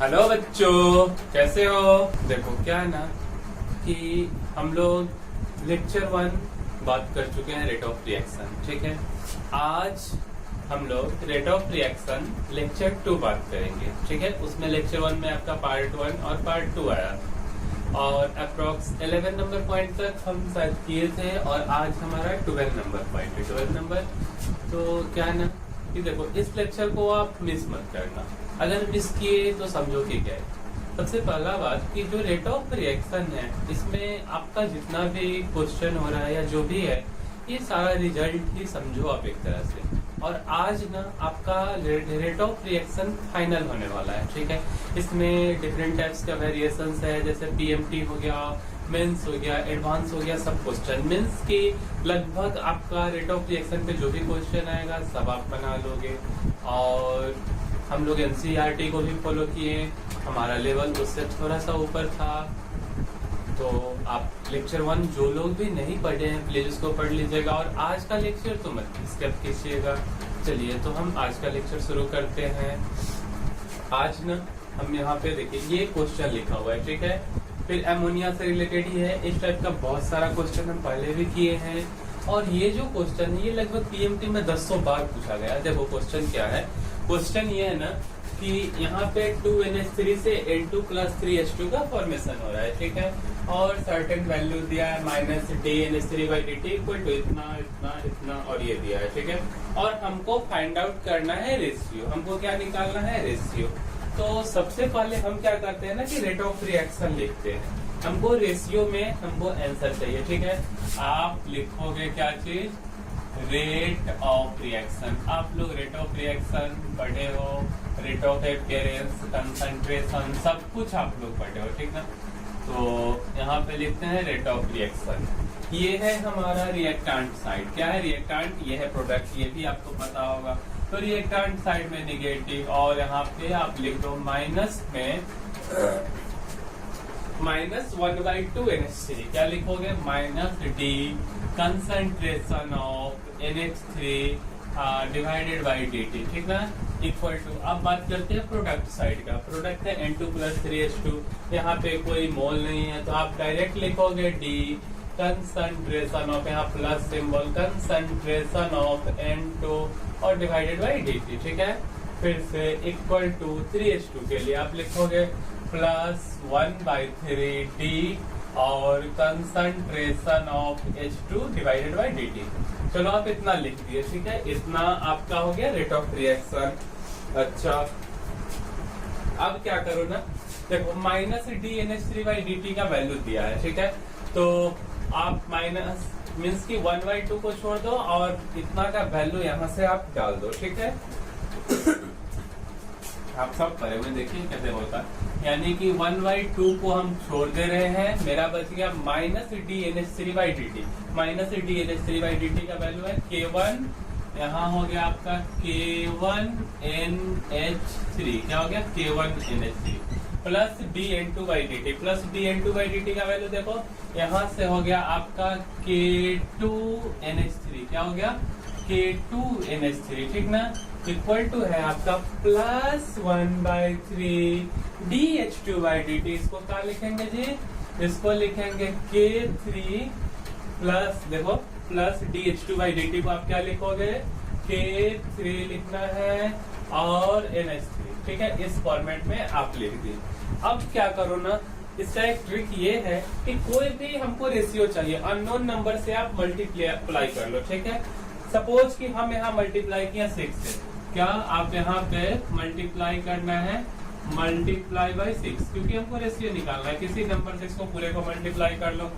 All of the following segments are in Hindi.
हेलो बच्चों, कैसे हो। देखो क्या है ना कि हम लोग लेक्चर 1 बात कर चुके हैं रेट ऑफ रिएक्शन। ठीक है, आज हम लोग रेट ऑफ रिएक्शन लेक्चर 2 बात करेंगे। ठीक है, उसमें लेक्चर 1 में आपका पार्ट 1 और पार्ट 2 आया और अप्रोक्स 11 नंबर पॉइंट तक हम शायद किए थे और आज हमारा 12 नंबर पॉइंट है। 12 नंबर तो क्या है ना कि देखो इस लेक्चर को आप मिस मत करना। अगर मिस किए तो समझो कि क्या है। सबसे पहला बात कि जो रेट ऑफ रिएक्शन है इसमें आपका जितना भी क्वेश्चन हो रहा है या जो भी है ये सारा रिजल्ट ही समझो आप एक तरह से। और आज ना आपका रेट ऑफ रिएक्शन फाइनल होने वाला है। ठीक है, इसमें डिफरेंट टाइप्स का वेरिएशंस है, जैसे पीएमटी हो गया, मेंस हो गया, एडवांस हो गया, सब क्वेश्चन मीन्स की लगभग आपका रेट ऑफ रिएक्शन पे जो भी क्वेश्चन आएगा सब आप बना लोगे। और हम लोग एनसीईआरटी को भी फॉलो किए, हमारा लेवल उससे थोड़ा सा ऊपर था। तो आप लेक्चर 1 जो लोग भी नहीं पढ़े हैं प्लीज उसको पढ़ लीजिएगा और आज का लेक्चर तो मत स्किप कीजिएगा। चलिए तो हम आज का लेक्चर शुरू करते हैं। आज ना हम यहाँ पे देखिए ये क्वेश्चन लिखा हुआ है। ठीक है, फिर एमोनिया से रिलेटेड ही है। इस टाइप का बहुत सारा क्वेश्चन हम पहले भी किए हैं और ये जो क्वेश्चन है ये लगभग पीएमटी में 10 बार पूछा गया। देखो क्वेश्चन क्या है, क्वेश्चन ये है ना कि यहाँ पे 2NH3 से N2+3H2 का फॉर्मेशन हो रहा है। ठीक है, और सर्टेन वैल्यू दिया है -DNH3/dt इक्वल टू इतना इतना इतना और ये दिया है। ठीक है, और हमको फाइंड आउट करना है रेशियो। हमको क्या निकालना है, रेशियो। तो सबसे पहले हम क्या करते हैं ना कि रेट ऑफ रिएक्शन लिखते हैं। हमको रेशियो में हमको आंसर चाहिए। ठीक है, आप लिखोगे क्या चीज, रेट ऑफ रिएक्शन। आप लोग रेट ऑफ रिएक्शन पढ़े हो, रेट ऑफ अपीयरेंस, कंसंट्रेशन, सब कुछ आप लोग पढ़े हो। ठीक ना, तो यहाँ पे लिखते हैं रेट ऑफ रिएक्शन। ये है हमारा रिएक्टेंट साइड। क्या है रिएक्टेंट, ये है प्रोडक्ट, ये भी आपको पता होगा। तो रिएक्टेंट साइड में निगेटिव और यहाँ पे आप लिख दो माइनस में -1/2 NH3। क्या लिखोगे, -D concentration of NH3 divided by dt। ठीक ना, इक्वल टू। अब बात करते हैं प्रोडक्ट साइड का। प्रोडक्ट है N2+3H2। यहाँ पे कोई मोल नहीं है तो आप डायरेक्ट लिखोगे D कंसंट्रेशन ऑफ, यहाँ plus symbol, concentration of N2 और डिवाइडेड बाई dt। ठीक है, फिर से इक्वल टू 3H2 के लिए आप लिखोगे +1/3D और concentration of H2 divided by dt। चलो आप इतना लिख दिए। ठीक है, इतना आपका हो गया रेट ऑफ रिएक्शन। अच्छा, अब क्या करो ना, देखो -DNH3/dt का वैल्यू दिया है। ठीक है, तो आप माइनस मीन्स की 1/2 को छोड़ दो और इतना का वैल्यू यहाँ से आप डाल दो। ठीक है, आप सब पढ़े हुए देखिए कैसे होता है। यानी कि 1/2 को हम छोड़ दे रहे हैं, मेरा बच गया -DNH3/dt। -DNH3/dt का वैल्यू है K1, यहाँ हो गया आपका K1NH3। क्या हो गया, K1NH3 plus DN2/dt। Plus DN2/dt का वैल्यू देखो यहाँ से हो गया आपका K2NH3। क्या हो गया, K2NH3। ठीक ना, इक्वल टू है आपका +1/3 DH2/dt। इसको क्या लिखेंगे जी, इसको लिखेंगे K3 प्लस, देखो प्लस DH2/dt को आप क्या लिखोगे, K3 लिखना है और NH3। ठीक है, इस फॉर्मेट में आप लिख दी। अब क्या करो ना, इसका एक ट्रिक ये है कि कोई भी हमको रेशियो चाहिए, अननोन नंबर से आप मल्टीप्लाई कर लो। ठीक है, सपोज कि हम यहाँ मल्टीप्लाई किया 6 से, क्या आप यहाँ पे मल्टीप्लाई करना है, मल्टीप्लाई बाई 6, क्योंकि हमको रेशियो निकालना है। किसी नंबर 6 को पूरे को मल्टीप्लाई कर लो,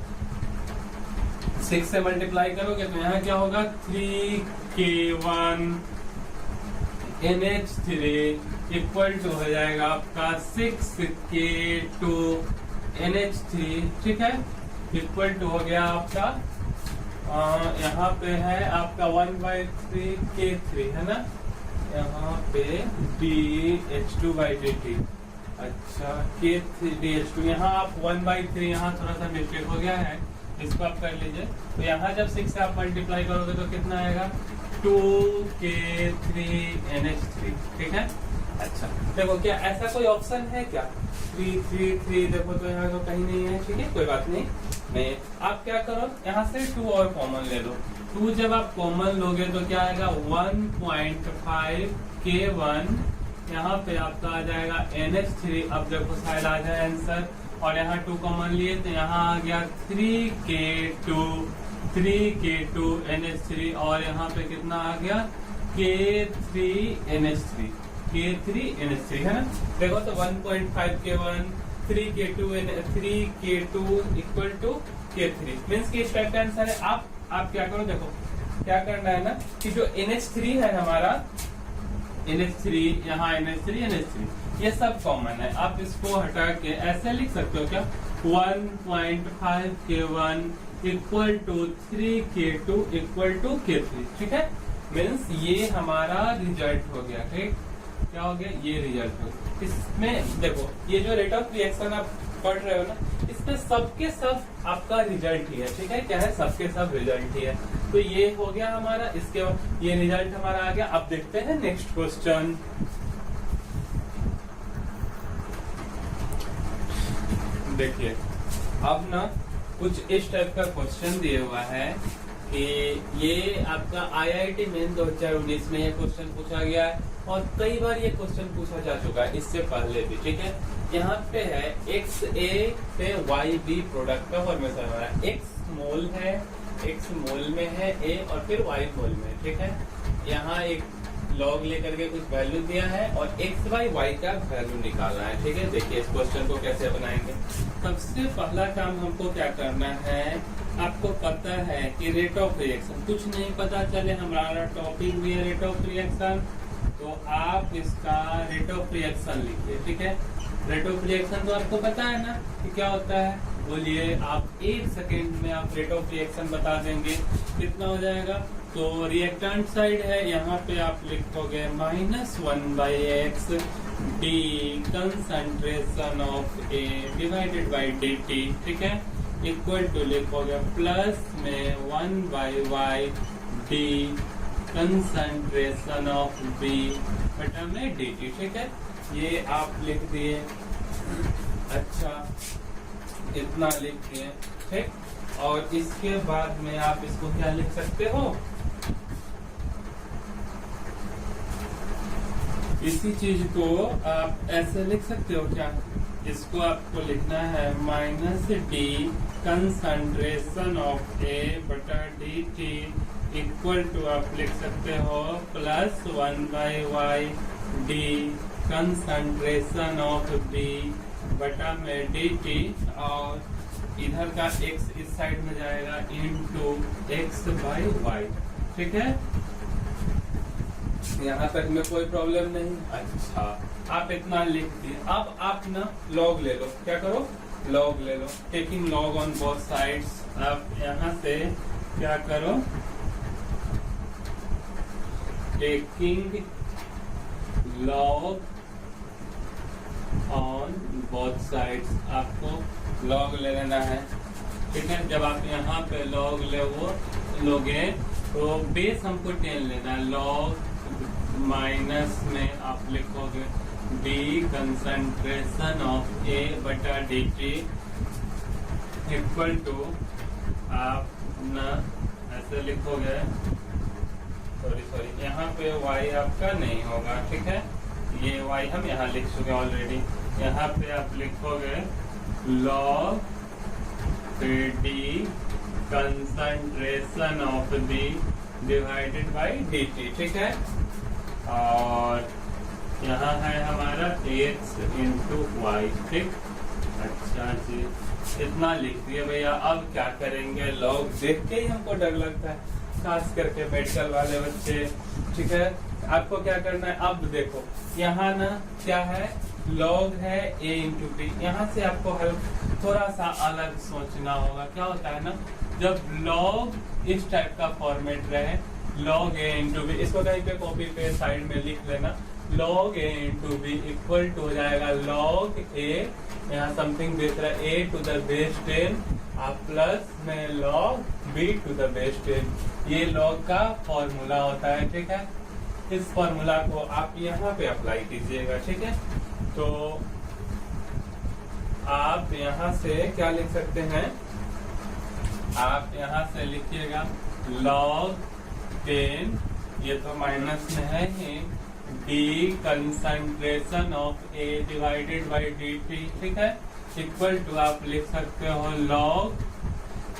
6 से मल्टीप्लाई करोगे तो यहाँ क्या होगा, 3K1NH3 इक्वल टू हो जाएगा आपका 6K2NH3। ठीक है, इक्वल टू हो गया आपका यहाँ पे है आपका 1/3K3 है ना, यहाँ पे DH2/dt। अच्छा, K3DH2, यहाँ आप 1/3, यहाँ थोड़ा सा मिस्टेक हो गया है, इसको आप कर लीजिए। तो यहाँ जब 6 से आप मल्टीप्लाई करोगे तो कितना आएगा, 2K3NH3। ठीक है, अच्छा देखो, क्या ऐसा कोई ऑप्शन है क्या? 3 3 3 देखो तो यहाँ तो कहीं नहीं है, ठीक है, कोई बात नहीं। आप क्या करो, यहाँ से 2 और कॉमन ले लो। 2 जब आप कॉमन लोगे तो क्या आएगा, 1.5 K1, यहाँ पे आपका आ जाएगा NH3। अब देखो शायद आ जाए आंसर, और यहाँ 2 कॉमन लिए तो यहाँ आ गया 3K2 NH3, और यहाँ पे कितना आ गया, K3 NH3 है ना। देखो तो 1.5 K1 3K2 equal to K3 means की इस टाइप का आंसर है। आप क्या करो, देखो क्या करना है ना कि जो NH3 है हमारा, NH3 यहाँ NH3 ये सब कॉमन है। आप इसको हटा के ऐसे लिख सकते हो क्या, 1.5 K1 equal to 3K2 equal to K3, ठीक है। मीन्स ये हमारा रिजल्ट हो गया, ठीक, क्या हो गया, ये रिजल्ट हो गया। इसमें देखो ये जो रेट ऑफ रिएक्शन आप पढ़ रहे हो ना, इसमें सबके सब आपका रिजल्ट ही है, ठीक है, क्या है, सबके सब रिजल्ट ही है। तो ये हो गया हमारा, इसके बाद ये रिजल्ट हमारा आ गया। अब देखते हैं नेक्स्ट क्वेश्चन। देखिए अब ना कुछ इस टाइप का क्वेश्चन दिया हुआ है कि ये आपका IIT मेन 2019 में ये क्वेश्चन पूछा गया है, और कई बार ये क्वेश्चन पूछा जा चुका है इससे पहले भी, ठीक है। यहाँ पे है XA पे YB प्रोडक्ट का फॉर्मेशन हो रहा है। X मोल है, X मोल में है A, और फिर Y मोल में, ठीक है। यहाँ एक लॉग लेकर के कुछ वैल्यू दिया है और XY का वैल्यू निकालना है, ठीक है। देखिए इस क्वेश्चन को कैसे बनाएंगे। सबसे पहला काम हमको क्या करना है, आपको पता है कि रेट ऑफ रिएक्शन, कुछ नहीं पता चले हमारा टॉपिक भी है रेट ऑफ रिएक्शन, तो आप इसका रेट ऑफ रिएक्शन लिखिए, ठीक है। रेट ऑफ रिएक्शन तो आपको पता है ना कि क्या होता है, बोलिए आप 1 सेकेंड में आप रेट ऑफ रिएक्शन बता देंगे, कितना हो जाएगा। तो रिएक्टेंट साइड है, यहाँ पे आप लिखोगे -1/x d concentration of A divided by dt, ठीक है, इक्वल टू लिखोगे प्लस में 1/y d concentration of B बटा में dt, ठीक है। ये आप लिख दिए, अच्छा इतना लिख दिए, ठीक। और इसके बाद में आप इसको क्या लिख सकते हो, इसी चीज को आप ऐसे लिख सकते हो क्या, इसको आपको लिखना है -d कंसंट्रेशन ऑफ A बटा dt इक्वल टू आप लिख सकते हो plus 1/y d concentration of B बटा में dt, और इधर का x इस साइड में जाएगा इनटू x/y, ठीक है। यहाँ तक में कोई प्रॉब्लम नहीं। अच्छा आप इतना लिख दिए, अब आप ना लॉग ले लो, क्या करो, लॉग ले लो, taking log on both sides. आप यहाँ से क्या करो, taking log on both sides, आपको लॉग ले लेना है, ठीक है। जब आप यहाँ पे लॉग लोगे तो बेस हमको 10 लेना है, लॉग माइनस में आप लिखोगे d कंसंट्रेशन ऑफ A बटा dt इक्वल टू आप ना ऐसे लिखोगे, सॉरी यहाँ पे y आपका नहीं होगा, ठीक है, ये y हम यहाँ लिख चुके ऑलरेडी। यहाँ पे आप लिखोगे log d concentration of B divided by dt, ठीक है। और यहाँ है हमारा x इंटू वाई, ठीक। अच्छा जी इतना लिख दिया भैया। अब क्या करेंगे, लॉग देख के ही हमको डर लगता है, खास करके मेडिकल वाले बच्चे, ठीक है। आपको क्या करना है, अब देखो यहाँ ना क्या है, लॉग है a इंटू बी। यहाँ से आपको थोड़ा सा अलग सोचना होगा। क्या होता है ना, जब लॉग इस टाइप का फॉर्मेट रहे, log a इंटू बी, इसको कहीं पे कॉपी पे साइड में लिख लेना, log a into B equal to हो जाएगा log a, यहाँ समथिंग देख रहा है a टू द बेस 10 आप प्लस में log b to the base 10, ये log का फॉर्मूला होता है, ठीक है। इस फॉर्मूला को आप यहाँ पे अप्लाई कीजिएगा, ठीक है। तो आप यहाँ से क्या लिख सकते हैं, आप यहाँ से लिखिएगा log 10, ये तो माइनस में है ही, D concentration of A divided by D T, ठीक है, इक्वल टू आप लिख सकते हो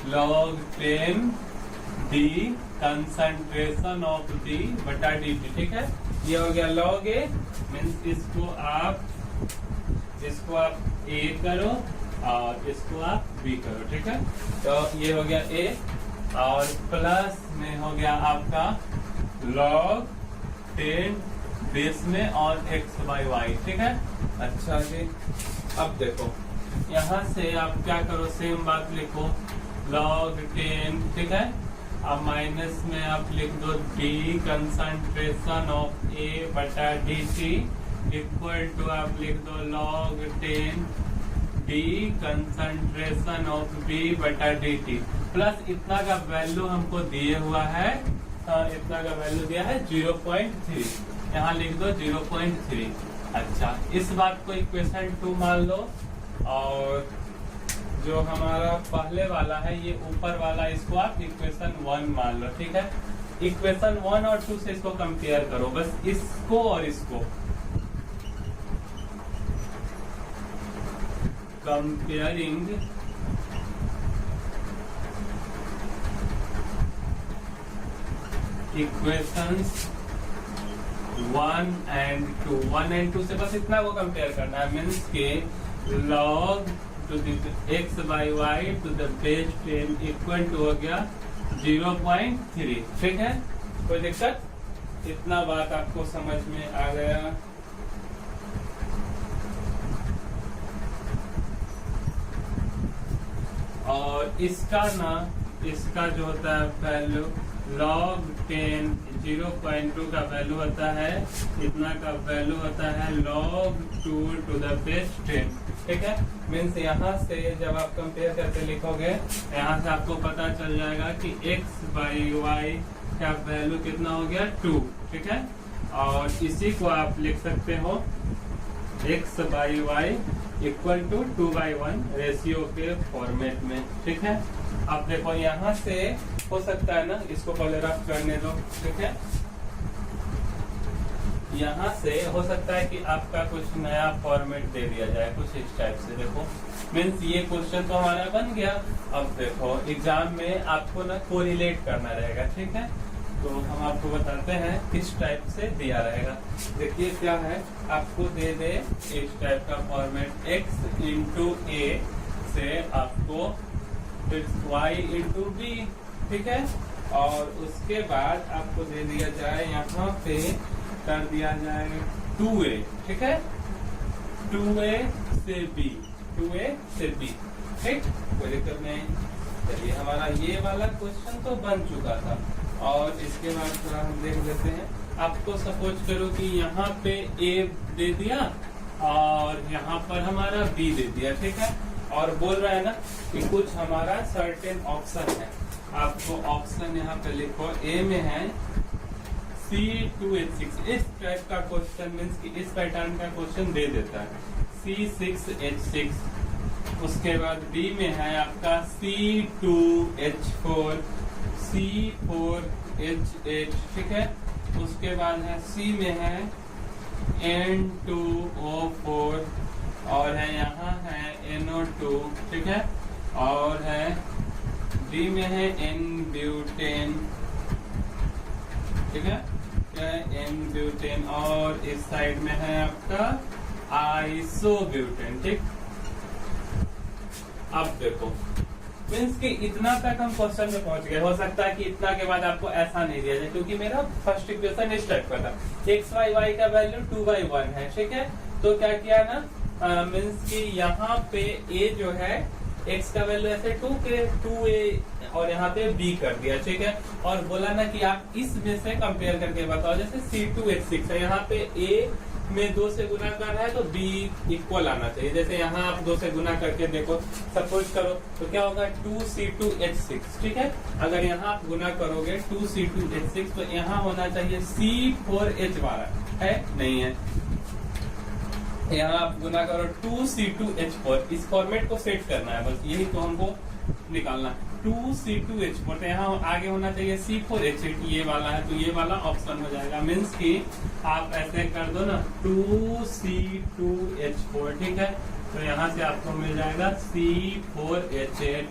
log 10 D concentration of D बटा डी टी, ठीक है। ये हो गया log ए, मीन्स इसको आप ए करो और इसको आप बी करो, ठीक है। तो ये हो गया ए और प्लस में हो गया आपका log 10 बेस में और x बाई वाई, ठीक है। अच्छा जी, अब देखो यहाँ से आप क्या करो, सेम बात लिखो log 10, ठीक है। अब माइनस में आप लिख दो डी कंसंट्रेशन ऑफ ए बटा डी टी इक्वल टू आप लिख दो log 10 D concentration of B बटा डी टी, प्लस इतना का वैल्यू हमको दिए हुआ है, इतना का वैल्यू दिया है 0.3, यहाँ लिख दो 0.3। अच्छा, इस बात को इक्वेशन 2 मान लो और जो हमारा पहले वाला है ये ऊपर वाला, इसको आप इक्वेशन 1 मान लो, ठीक है। इक्वेशन 1 और 2 से इसको कंपेयर करो, बस इसको और इसको कंपेयरिंग इक्वेशंस 1 and 2, 1 and 2 से बस इतना को कंपेयर करना है, मीन्स के log to the x by Y to the base 10 equal to हो गया 0.3, ठीक है। कोई दिक्कत? इतना बात आपको समझ में आ गया। और इसका जो होता है वैल्यू log 10 0.2 का वैल्यू होता है, इतना का वैल्यू होता है log 2 टू द बेस 10, ठीक है। मीन्स यहाँ से जब आप कंपेयर करके लिखोगे, यहाँ से आपको पता चल जाएगा कि x बाई वाई का वैल्यू कितना हो गया 2, ठीक है। और इसी को आप लिख सकते हो x by Y equal to 2/1 ratio के फॉर्मेट में, ठीक है। अब देखो यहाँ से हो सकता है ना, इसको पहले रफ करने दो, ठीक है। यहाँ से हो सकता है कि आपका कुछ नया फॉर्मेट दे दिया जाए, कुछ इस टाइप से। देखो मीन्स ये क्वेश्चन तो हमारा बन गया। अब देखो एग्जाम में आपको ना कोरिलेट करना रहेगा, ठीक है। तो हम आपको बताते हैं किस टाइप से दिया रहेगा। देखिए क्या है, आपको दे दे इस टाइप का फॉर्मेट x इंटू ए से आपको y इंटू बी, ठीक है। और उसके बाद आपको दे दिया जाए, यहाँ पे कर दिया जाए 2a, ठीक है, 2a से b, 2a से b, ठीक, कोई दिक्कत नहीं। चलिए हमारा ये वाला क्वेश्चन तो बन चुका था। और इसके बाद थोड़ा हम देख लेते हैं। आपको सपोज करो कि यहाँ पे a दे दिया और यहाँ पर हमारा b दे दिया, ठीक है। और बोल रहा है ना कि कुछ हमारा सर्टेन ऑप्शन है। आपको ऑप्शन यहाँ पे लिखो, a में है C2H6, इस टाइप का क्वेश्चन मीन्स कि इस पैटर्न का क्वेश्चन दे देता है C6H6। उसके बाद B में है आपका C2H4, C4H8, ठीक है। उसके बाद है C में है N2O4 और है यहाँ है NO2, ठीक है। और है D में है N-ब्यूटेन, ठीक है, N-ब्यूटेन। और इस साइड में है आपका आइसोब्यूटेन, ठीक। अब देखो मीन्स कि इतना तक हम क्वेश्चन में पहुंच गए। हो सकता है कि इतना के बाद आपको ऐसा नहीं दिया जाए, क्योंकि मेरा फर्स्ट इक्वेशन इस टाइप का था, x बाई वाई का वैल्यू 2/1 है, ठीक है। तो क्या किया ना, मीन्स कि यहाँ पे a जो है x का वैल्यू ऐसे 2a और यहाँ पे b कर दिया, ठीक है। और बोला ना कि आप इसमें से कंपेयर करके बताओ, जैसे C2H6 है, यहाँ पे a में 2 से गुना कर रहा है तो b इक्वल आना चाहिए। जैसे यहाँ आप 2 से गुना करके देखो, सपोज करो तो क्या होगा 2C2H6, ठीक है। अगर यहाँ आप गुना करोगे 2C2H6 तो यहाँ होना चाहिए C4H12 है, नहीं है। यहाँ आप गुना करो 2C2H4, इस फॉर्मेट को सेट करना है बस, यही तो हमको निकालना। 2C2H4 तो यहाँ आगे होना चाहिए C4H8, ये वाला है तो ये वाला ऑप्शन हो जाएगा। मीन्स कि आप ऐसे कर दो ना 2C2H4, ठीक है। तो यहाँ से आपको मिल जाएगा C4H8,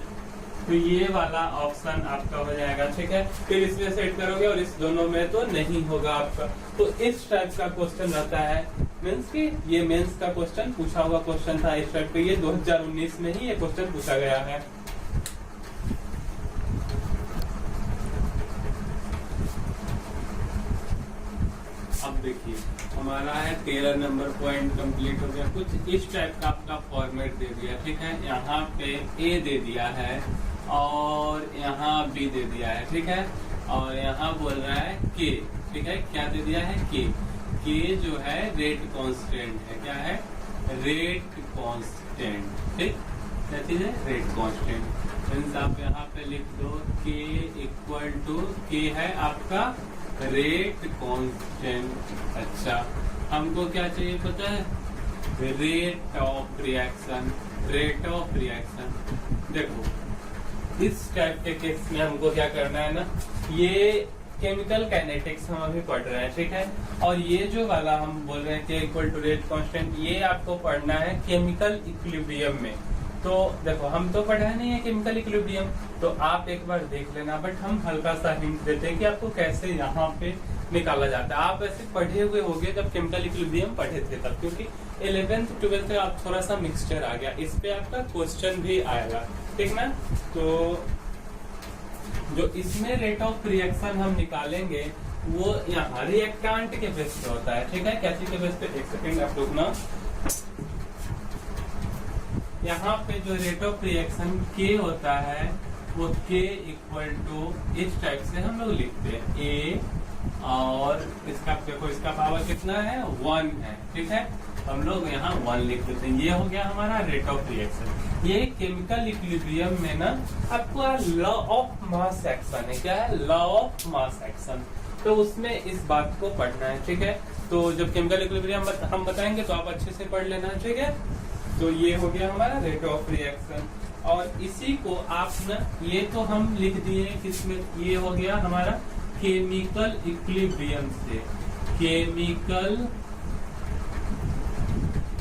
तो ये वाला ऑप्शन आपका हो जाएगा, ठीक है। फिर इसमें सेट करोगे और इस दोनों में तो नहीं होगा आपका। तो इस टाइप का क्वेश्चन रहता है, मीन्स कि ये मेंस का क्वेश्चन पूछा हुआ क्वेश्चन था इस टाइप का। ये 2019 में ही ये क्वेश्चन पूछा गया है। अब देखिए हमारा है 13 नंबर पॉइंट कंप्लीट हो गया। कुछ इस टाइप का आपका फॉर्मेट दे दिया, ठीक है। यहाँ पे ए दे दिया है और यहाँ बी दे दिया है, ठीक है। और यहाँ बोल रहा है के, ठीक है। क्या दे दिया है के जो है रेट कांस्टेंट है। क्या है? रेट कांस्टेंट, ठीक। क्या चीज है? Rate constant. मीन्स आप यहाँ पे लिख दो के इक्वल टू के है आपका रेट कांस्टेंट। अच्छा, हमको क्या चाहिए पता है? Rate of reaction. Rate of reaction देखो इस टाइप के केस में हमको क्या करना है ना, ये केमिकल काइनेटिक्स हम अभी पढ़ रहे हैं, ठीक है। और ये जो वाला हम बोल रहे हैं के इक्वल टू रेट कांस्टेंट, ये आपको पढ़ना है केमिकल इक्विलिब्रियम में। तो देखो हम तो पढ़ा नहीं है केमिकल इक्विलिब्रियम, तो आप एक बार देख लेना। बट हम हल्का सा हिंट देते हैं कि आपको कैसे यहाँ पे निकाला जाता है। आप ऐसे पढ़े हुए होंगे जब केमिकल इक्विलिब्रियम पढ़े थे तब, क्योंकि 11th 12th में आप थोड़ा सा मिक्सचर आ गया। इस पे आपका क्वेश्चन भी आएगा, ठीक ना। तो जो इसमें रेट ऑफ रिएक्शन हम निकालेंगे वो यहाँ रिएक्टेंट के बेस पे होता है, ठीक है। कैसे के बेस पे? एक सेकेंड आप रुकना। यहाँ पे जो रेट ऑफ रिएक्शन के होता है वो के इक्वल टू इस टाइप से हम लोग लिखते हैं ए, और इसका देखो इसका पावर कितना है? 1 है, ठीक है। हम लोग यहाँ 1 लिख देते हैं। ये हो गया हमारा रेट ऑफ रिएक्शन। ये केमिकल इक्विलिब्रियम में ना आपको लॉ ऑफ मास एक्शन है। क्या है? Law of mass action. तो उसमें इस बात को पढ़ना है, ठीक है। तो जब केमिकल इक्विलिब्रियम हम बताएंगे तो आप अच्छे से पढ़ लेना, ठीक है। तो ये हो गया हमारा रेट ऑफ रिएक्शन। और इसी को आप ना, ये तो हम लिख दिए किसमें? ये हो गया हमारा केमिकल इक्विलिब्रियम से, केमिकल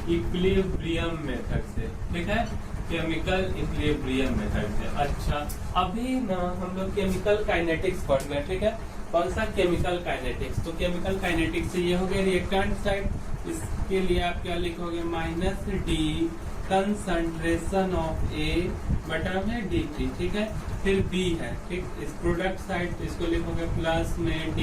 इक्विलिब्रियम मेथड से, ठीक है। केमिकल इक्विलिब्रियम मेथड से। अच्छा, अभी ना हम लोग केमिकल काइनेटिक्स पढ़ रहे हैं, ठीक है। कौन सा? Chemical kinetics. तो केमिकल काइनेटिक्स से ये हो गया रिएक्टेंट साइड। इसके लिए आप क्या लिखोगे? -D कंसंट्रेशन ऑफ ए बटा में dt, ठीक है। फिर B है, ठीक। इस प्रोडक्ट साइड इसको लिखोगे प्लस में D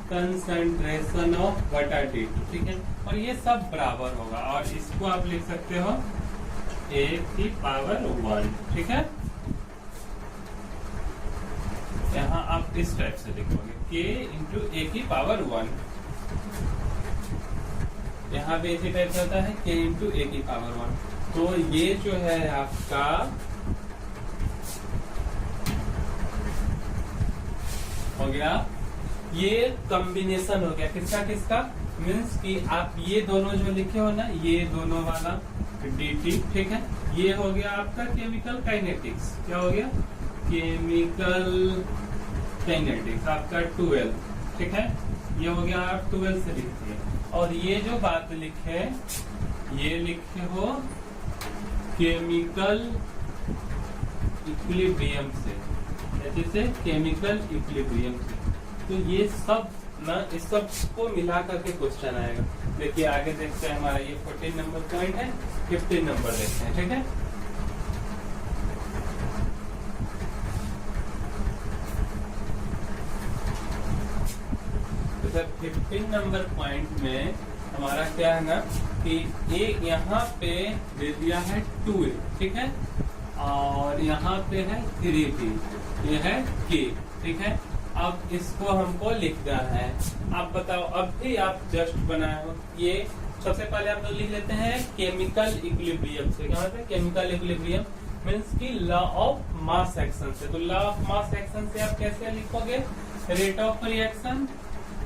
कंसंट्रेशन ऑफ बटा dt, ठीक है। और ये सब बराबर होगा और इसको आप लिख सकते हो a की पावर 1, ठीक है। यहाँ आप इस टाइप से लिखोगे k इंटू a की पावर 1। यहाँ पे इसी टाइप से होता है k इंटू a की पावर 1। तो ये जो है आपका हो गया, ये कॉम्बिनेशन हो गया किसका किसका? मीन्स कि आप ये दोनों जो लिखे हो ना, ये दोनों वाला dt, ठीक है। ये हो गया आपका केमिकल काइनेटिक्स। क्या हो गया? केमिकल काइनेटिक्स आपका 12, ठीक है। ये हो गया आप 12 से लिखते हैं। और ये जो बात लिखे, ये लिखे हो केमिकल इक्विलिब्रियम से, जैसे केमिकल इक्विलिब्रियम से। तो ये सब ना, इस सब को मिला करके क्वेश्चन आएगा। देखिए आगे देखते हैं, हमारा ये 14 नंबर पॉइंट है, 15 नंबर देखते हैं, ठीक है। तो सर 15 नंबर पॉइंट में हमारा क्या है ना कि एक यहाँ पे दे दिया है 2a, ठीक है। और यहाँ पे है 3b, ये है k, ठीक है। अब इसको हमको लिखना है। आप बताओ, अब भी आप जस्ट बनाए हो, ये सबसे पहले हम लोग लिख लेते हैं केमिकल इक्विलिब्रियम से। क्या होता है केमिकल इक्विलिब्रियम? मीन्स की लॉ ऑफ मास एक्शन से। तो लॉ ऑफ मास एक्शन से आप कैसे लिखोगे? रेट ऑफ रिएक्शन,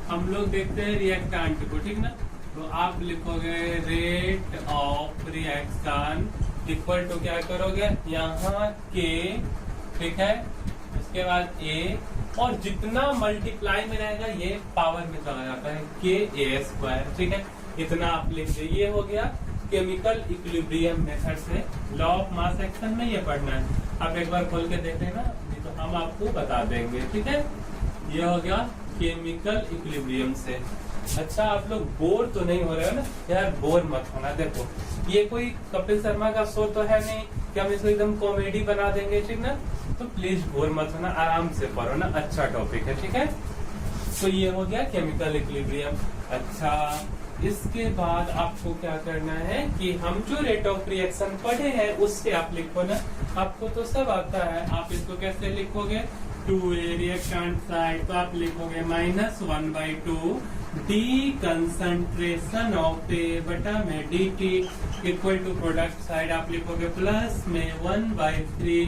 हम लोग देखते हैं रिएक्टेंट को, ठीक ना, तो आप लिखोगे rate of reaction equal to क्या करोगे यहाँ के, ठीक है, उसके बाद ए, और जितना मल्टीप्लाई में रहेगा ये पावर में चला जाता है के ए स्क्वायर, ठीक है, इतना आप लिख दे। ये हो गया केमिकल इक्विलिब्रियम मेथड से। लॉ ऑफ मास एक्शन में ये पढ़ना है, आप एक बार खोल के देख लेना, नहीं तो हम आपको बता देंगे, ठीक है। ये हो गया केमिकल इक्विलिब्रियम से। अच्छा, आप लोग बोर तो नहीं हो रहे हो ना यार? बोर मत होना। देखो ये कोई कपिल शर्मा का शो तो है नहीं कि हम इसको एकदम कॉमेडी बना देंगे, ठीक ना, तो प्लीज बोर मत होना, आराम से पढ़ो ना, अच्छा टॉपिक है, ठीक है। तो ये हो गया केमिकल इक्विलिब्रियम। अच्छा, इसके बाद आपको क्या करना है कि हम जो रेट ऑफ रिएक्शन पढ़े हैं उससे आप लिखो ना, आपको तो सब आता है। आप इसको कैसे लिखोगे? 2a रिएक्टेंट साइड, तो आप लिखोगे -1/2 डी कंसंट्रेशन ऑफ ए बटा में dt equal to product side आप लिखोगे प्लस में 1/3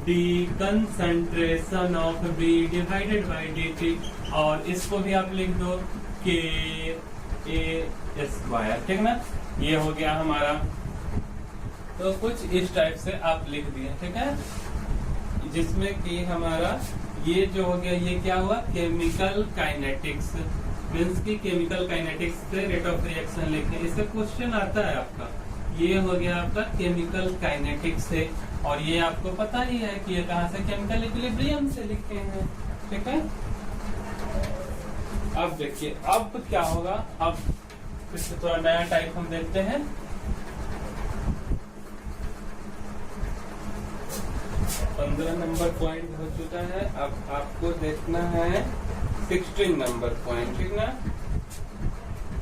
D concentration of B divided by dt, और इसको भी आप लिख दो के ए स्क्वायर, ठीक ना। ये हो गया हमारा। तो कुछ इस टाइप से आप लिख दिए, ठीक है, जिसमें कि हमारा ये जो हो गया, ये क्या हुआ? केमिकल काइनेटिक्स, मीन्स की केमिकल काइनेटिक्स से रेट ऑफ रिएक्शन लिखे, इससे क्वेश्चन आता है आपका। ये हो गया आपका केमिकल काइनेटिक्स से, और ये आपको पता ही है कि ये कहाँ से? केमिकल इक्विलिब्रियम से लिखे हैं, ठीक है। अब देखिए अब क्या होगा, अब फिर से थोड़ा नया टाइप हम देखते हैं। नंबर पॉइंट हो चुका है, अब आपको देखना है 16 नंबर पॉइंट, ठीक ना।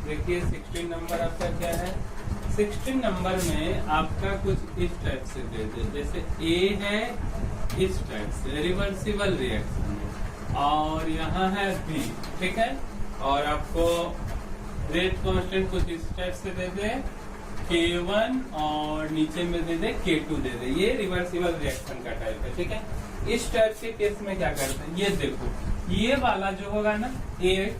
देखिए 16 नंबर आपका क्या है? 16 नंबर में आपका कुछ इस टाइप से दे दे, जैसे ए है इस टाइप से रिवर्सिबल रिएक्शन, और यहाँ है बी, ठीक है, और आपको रेट कांस्टेंट कुछ इस टाइप से दे दे K1, और नीचे में दे दे K2 दे दे। ये रिवर्सिबल रिएक्शन का टाइप है, ठीक है। इस टाइप के केस में क्या करते हैं? ये देखो, ये वाला जो होगा ना ए,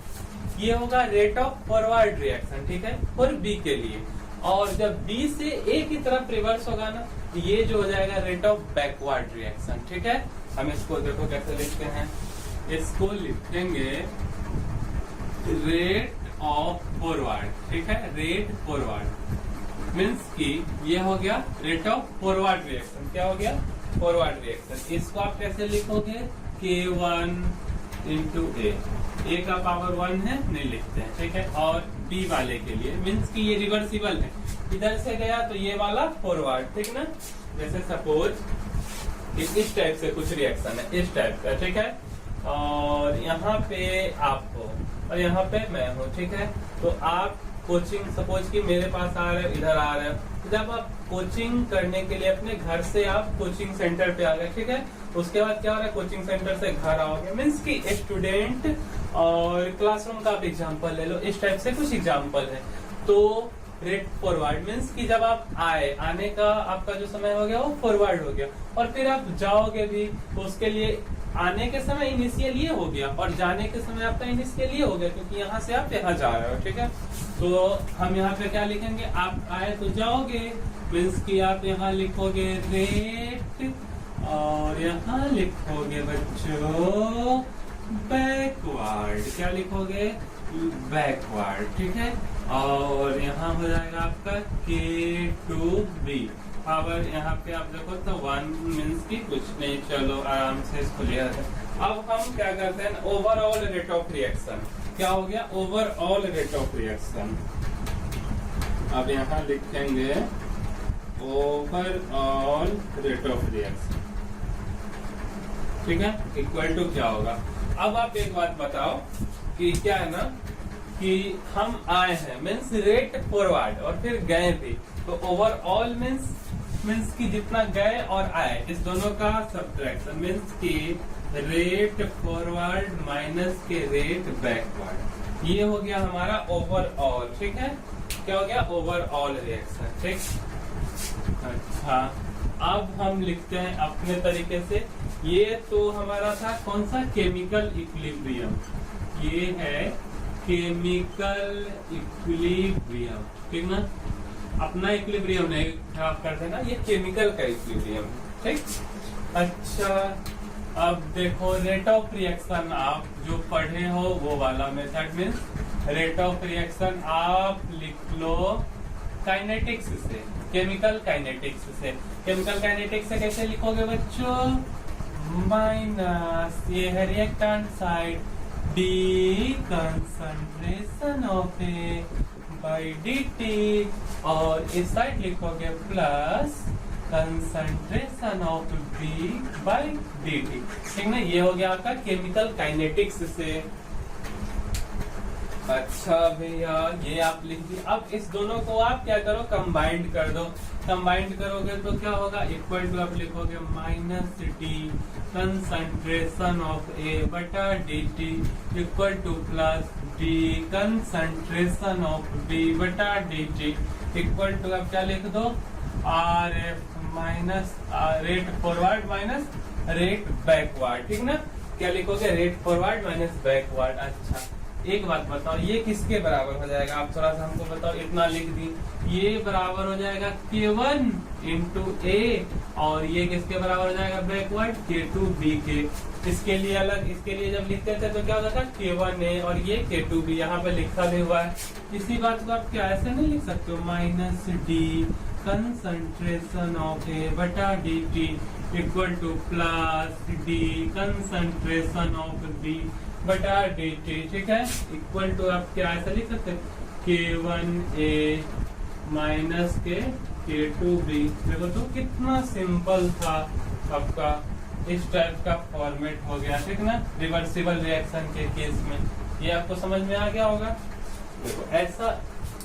ये होगा रेट ऑफ फॉरवर्ड रिएक्शन, ठीक है, और बी के लिए, और जब बी से ए की तरफ रिवर्स होगा ना, ये जो हो जाएगा रेट ऑफ बैकवर्ड रिएक्शन, ठीक है। हम इसको देखो कैसे लिखते हैं, इसको लिखेंगे रेट ऑफ फॉरवर्ड, ठीक है, रेट फॉरवर्ड मीन्स कि ये हो गया रेट ऑफ फॉरवर्ड रिएक्शन। क्या हो गया? Forward reaction. इसको आप कैसे लिखोगे? K1 इंटू ए का पावर 1 है, नहीं लिखते हैं, ठीक है, और बी वाले के लिए मीन्स कि ये रिवर्सिबल है, इधर से गया तो ये वाला फॉरवर्ड, ठीक ना। जैसे सपोज इस टाइप से कुछ रिएक्शन है, इस टाइप का, ठीक है, और यहाँ पे आप हो और यहाँ पे मैं हूँ, ठीक है। तो आप कोचिंग सपोज कि मेरे पास आ रहे, इधर आ रहे, तो जब आप कोचिंग करने के लिए अपने घर से आप कोचिंग सेंटर पे आ गए, ठीक है, उसके बाद क्या हो रहा है? कोचिंग सेंटर से घर आओगे, मीन्स कि स्टूडेंट, और क्लासरूम का आप एग्जाम्पल ले लो, इस टाइप से कुछ एग्जाम्पल है। तो रेट फॉरवर्ड मीन्स कि जब आप आए, आने का आपका जो समय हो गया वो फॉरवर्ड हो गया, और फिर आप जाओगे भी तो उसके लिए आने के समय इनिशियल ये हो गया, और जाने के समय आपका इनिशियल ये हो गया, क्योंकि यहाँ से आप यहाँ जा रहे हो, ठीक है। तो हम यहाँ पे क्या लिखेंगे? आप आए तो जाओगे, मीन्स कि आप यहाँ लिखोगे रेट, और यहाँ लिखोगे बच्चों बैकवर्ड। क्या लिखोगे? बैकवर्ड, ठीक है, और यहाँ हो जाएगा आपका K2B पावर, यहाँ पे आप देखो तो 1 मीन्स की कुछ नहीं, चलो आराम से इसको लिया है। अब हम क्या करते हैं? Overall rate of reaction. क्या हो गया? Overall rate of reaction. अब यहाँ लिखेंगे ओवरऑल रेट ऑफ रिएक्शन, ठीक है, इक्वल टू क्या होगा? अब आप एक बात बताओ कि क्या है ना कि हम आए हैं मीन्स रेट फॉरवर्ड, और फिर गए भी, तो ओवरऑल मीन्स कि जितना गए और आए इस दोनों का सब्ट्रैक्शन, मीन्स कि रेट फॉरवर्ड माइनस के रेट बैकवर्ड, ये हो गया हमारा ओवरऑल, ठीक है। क्या हो गया, ओवरऑल रिएक्शन। ठीक, अच्छा अब हम लिखते हैं अपने तरीके से। ये तो हमारा था कौन सा, केमिकल इक्विलिब्रियम। ये है केमिकल इक्विलिब्रियम, ठीक ना, अपना इक्विलिब्रियम नहीं खराब कर देना, ये केमिकल का इक्विलिब्रियम। ठीक, अच्छा अब देखो रेट ऑफ रिएक्शन, आप जो पढ़े हो वो वाला मेथड में रेट ऑफ रिएक्शन आप लिख लो काइनेटिक्स से, केमिकल काइनेटिक्स से। केमिकल काइनेटिक्स से कैसे लिखोगे बच्चों, माइनस ये है reactant side D concentration of A by D T, और इस साइड लिखोगे plus concentration of B by D T. ठीक ना, ये हो गया आपका केमिकल काइनेटिक्स से। अच्छा भैया ये आप लिख दिए। अब इस दोनों को आप क्या करो, कंबाइंड कर दो। कंबाइंड करोगे तो क्या होगा, इक्वल टू आप लिखोगे minus D concentration of A बटा D T equal to plus D concentration of B बटा डी टी इक्वल टू आप क्या लिख दो, R F minus rate forward minus rate backward. ठीक ना, क्या लिखोगे, रेट फॉरवर्ड माइनस बैकवर्ड। अच्छा एक बात बताओ, ये किसके बराबर हो जाएगा, आप थोड़ा सा हमको बताओ। इतना लिख दी, ये बराबर हो जाएगा K1 इंटू ए, और ये किसके बराबर हो जाएगा बैकवर्ड, K2B के। इसके लिए अलग, इसके लिए जब लिखते थे तो क्या होता था K1A और ये K2B, यहाँ पे लिखा भी हुआ है। इसी बात को आप क्या ऐसे नहीं लिख सकते हो, minus D concentration of A बटा D T equal to plus D concentration of B बटा डी टी। ठीक है, इक्वल टू आप क्या ऐसा लिख सकते हैं, K1A माइनस के K2B। देखो तो कितना सिंपल था आपका, इस टाइप का फॉर्मेट हो गया। ठीक ना, रिवर्सिबल रिएक्शन के केस में ये आपको समझ में आ गया होगा। देखो ऐसा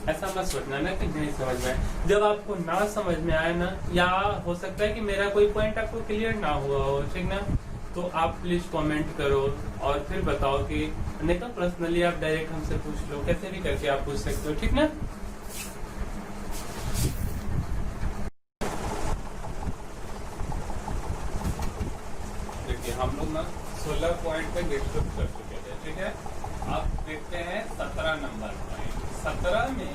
ऐसा मत सोचना ना कि नहीं समझ में आए। जब आपको ना समझ में आए ना, या हो सकता है कि मेरा कोई पॉइंट आपको क्लियर ना हुआ हो, ठीक ना, तो आप प्लीज कमेंट करो और फिर बताओ कि नहीं तो पर्सनली आप डायरेक्ट हमसे पूछ लो, कैसे भी करके आप पूछ सकते हो। ठीक ना, देखिए हम लोग ना 16 पॉइंट पे डिस्कस कर चुके थे। ठीक है, अब देखते हैं 17 नंबर पॉइंट। 17 में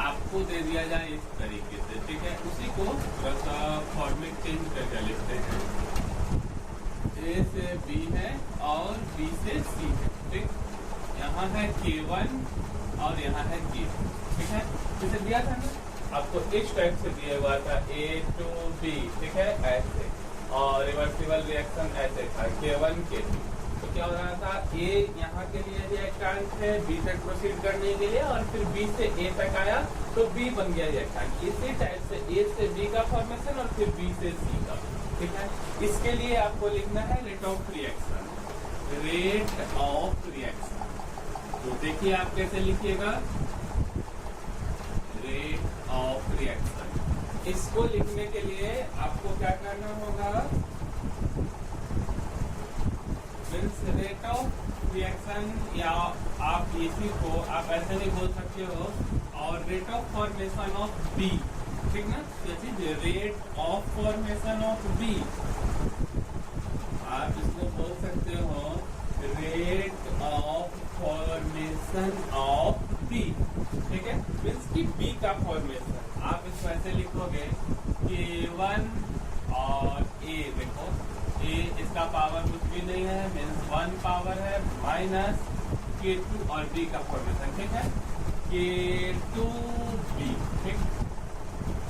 आपको दे दिया जाए इस तरीके से। ठीक है, उसी को थोड़ा सा फॉर्मेट चेंज करके लिखते हैं। ए से बी है और बी से सी है। ठीक, यहाँ है K1 और यहाँ है K। ठीक है, जिसे दिया था ना आपको इस टाइप से दिया हुआ था A to B। ठीक है, ऐसे, और रिवर्सिबल रिएक्शन ऐसे था K1 K2। तो क्या हो रहा था, A यहाँ के लिए रिएक्टेंट है B तक प्रोसीड करने के लिए, और फिर B से A तक आया तो B बन गया रिएक्टेंट। इसी टाइप से A से B का फॉर्मेशन और फिर B से C का। ठीक है, इसके लिए आपको लिखना है rate of reaction. Rate of reaction, तो देखिए आप कैसे लिखिएगा, रेट ऑफ रिएक्शन। इसको लिखने के लिए आपको क्या करना होगा, रेट ऑफ रिएक्शन, या आप इसी को आप ऐसे भी बोल सकते हो, और rate of formation of B. ठीक ना, rate of formation of B, आप इसको बोल सकते हो rate of formation of B. ठीक है, मीन्स की बी का फॉर्मेशन आप इसको ऐसे लिखोगे K1 और A। देखो A इसका पावर कुछ भी नहीं है, मीन्स 1 पावर है, माइनस K2 और B का फॉर्मेशन। ठीक है, K2B। ठीक,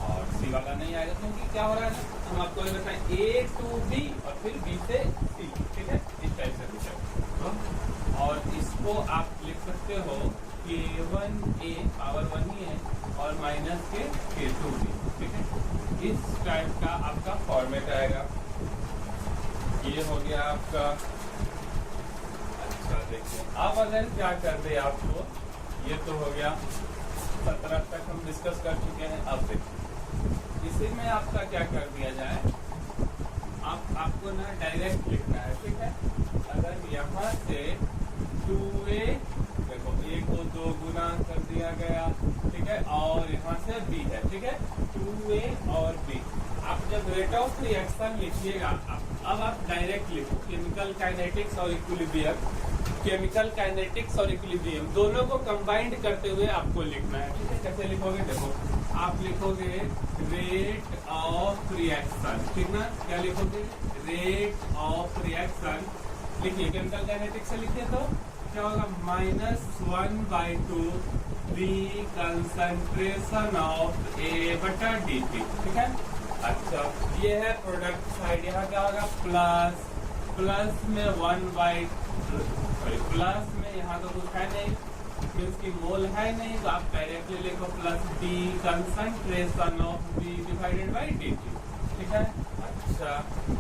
और C वाला नहीं आएगा क्योंकि क्या हो रहा है, हम आपको ये बताएं A to B और फिर B से C। ठीक है, इस टाइप से लिखा, और इसको आप लिख सकते हो K1A पावर 1 ही है और माइनस के K2B। ठीक है, इस टाइप का आपका फॉर्मेट आएगा। ये हो गया आपका। अच्छा देखिए, अब अगर क्या कर दे आपको, ये तो हो गया 17 तक हम डिस्कस कर चुके हैं। अब देखिए इसी में आपका क्या कर दिया जाए, आपको ना डायरेक्ट लिखना है। ठीक है, अगर यहाँ से 2A, देखो A को 2 गुना कर दिया गया। ठीक ठीक है, और यहाँ से बी है, ठीक है, 2A और बी। आप जब रेट ऑफ रिएक्शन लिखिएगा, अब आप डायरेक्ट लिखो केमिकल काइनेटिक्स और इक्विलिब्रियम। केमिकल काइनेटिक्स और इक्विलिब्रियम दोनों को कंबाइंड करते हुए आपको लिखना है, ठीक है। कैसे लिखोगे, देखो आप लिखोगे रेट ऑफ रिएक्शन, ठीक ना, क्या लिखोगे, रेट ऑफ रिएक्शन लिखिए, केमिकल काइनेटिक्स से लिखिए तो क्या होगा, -1/2 बी कंसंट्रेशन ऑफ ए बटा डी टी, ठीक है। अच्छा, ये है प्रोडक्ट साइड, यहाँ क्या होगा, प्लस में 1/, प्लस में यहाँ तो कुछ है नहीं, मीन्स की मोल है नहीं, तो आप डायरेक्टली लिखो plus D concentration of B divided by D T, ठीक है। अच्छा,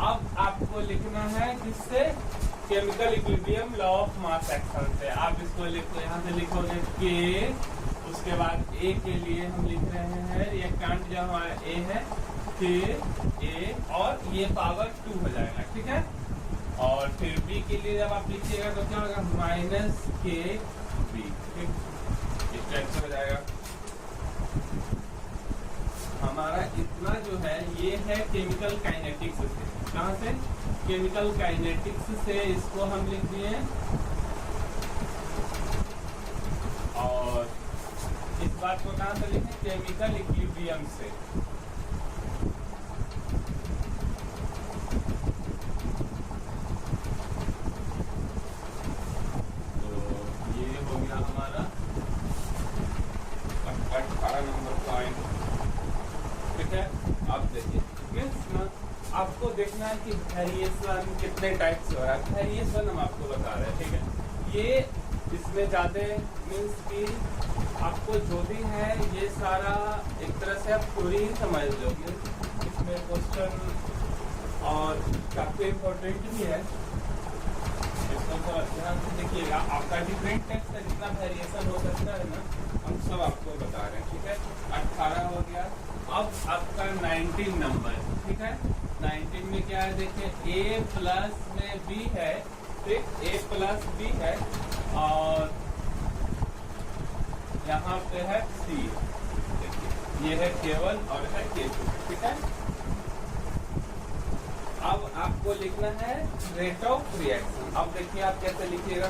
अब आपको लिखना है किससे, chemical equilibrium law of mass action से। आप इसको लिखो, यहाँ से लिखोगे के, उसके बाद ए के लिए हम लिख रहे हैं रिएक्टेंट जो हमारा ए है, के ए, और ये पावर 2 हो जाएगा, ठीक है। और फिर बी के लिए जब आप लिखिएगा तो क्या होगा, -के बी, ठीक, इस टाइप से हो जाएगा। हमारा इतना जो है ये है केमिकल काइनेटिक्स से, कहाँ से, केमिकल काइनेटिक्स से इसको हम लिख दिए, और इस बात को कहाँ से लिखें, केमिकल इक्विलिब्रियम से। तो ये हो गया हमारा 18 नंबर पॉइंट, ठीक है। अब देखिए, मीन्स ना आपको देखना है कि वेरिएशन कितने टाइप से हो रहा है, वेरिएशन हम आपको बता रहे हैं, ठीक है। ये इसमें ज्यादा मीन्स कि आपको जो भी है ये सारा एक तरह से आप थ्योरी ही समझ लोगे, इसमें क्वेश्चन और काफी इम्पोर्टेंट भी है, इसको तो ध्यान से देखिएगा। आपका डिफरेंट टाइप का जितना वेरिएशन हो सकता है ना, हम सब आपको बता रहे हैं, ठीक है। 18 हो गया, अब आपका 19 नंबर, ठीक है। 19 में क्या है, देखिए A प्लस में B है, ठीक, A प्लस B है, और यहाँ पे है C, देखिए ये है K1 और है K2, ठीक है। अब आपको लिखना है रेट ऑफ रिएक्शन। अब देखिए आप कैसे लिखिएगा,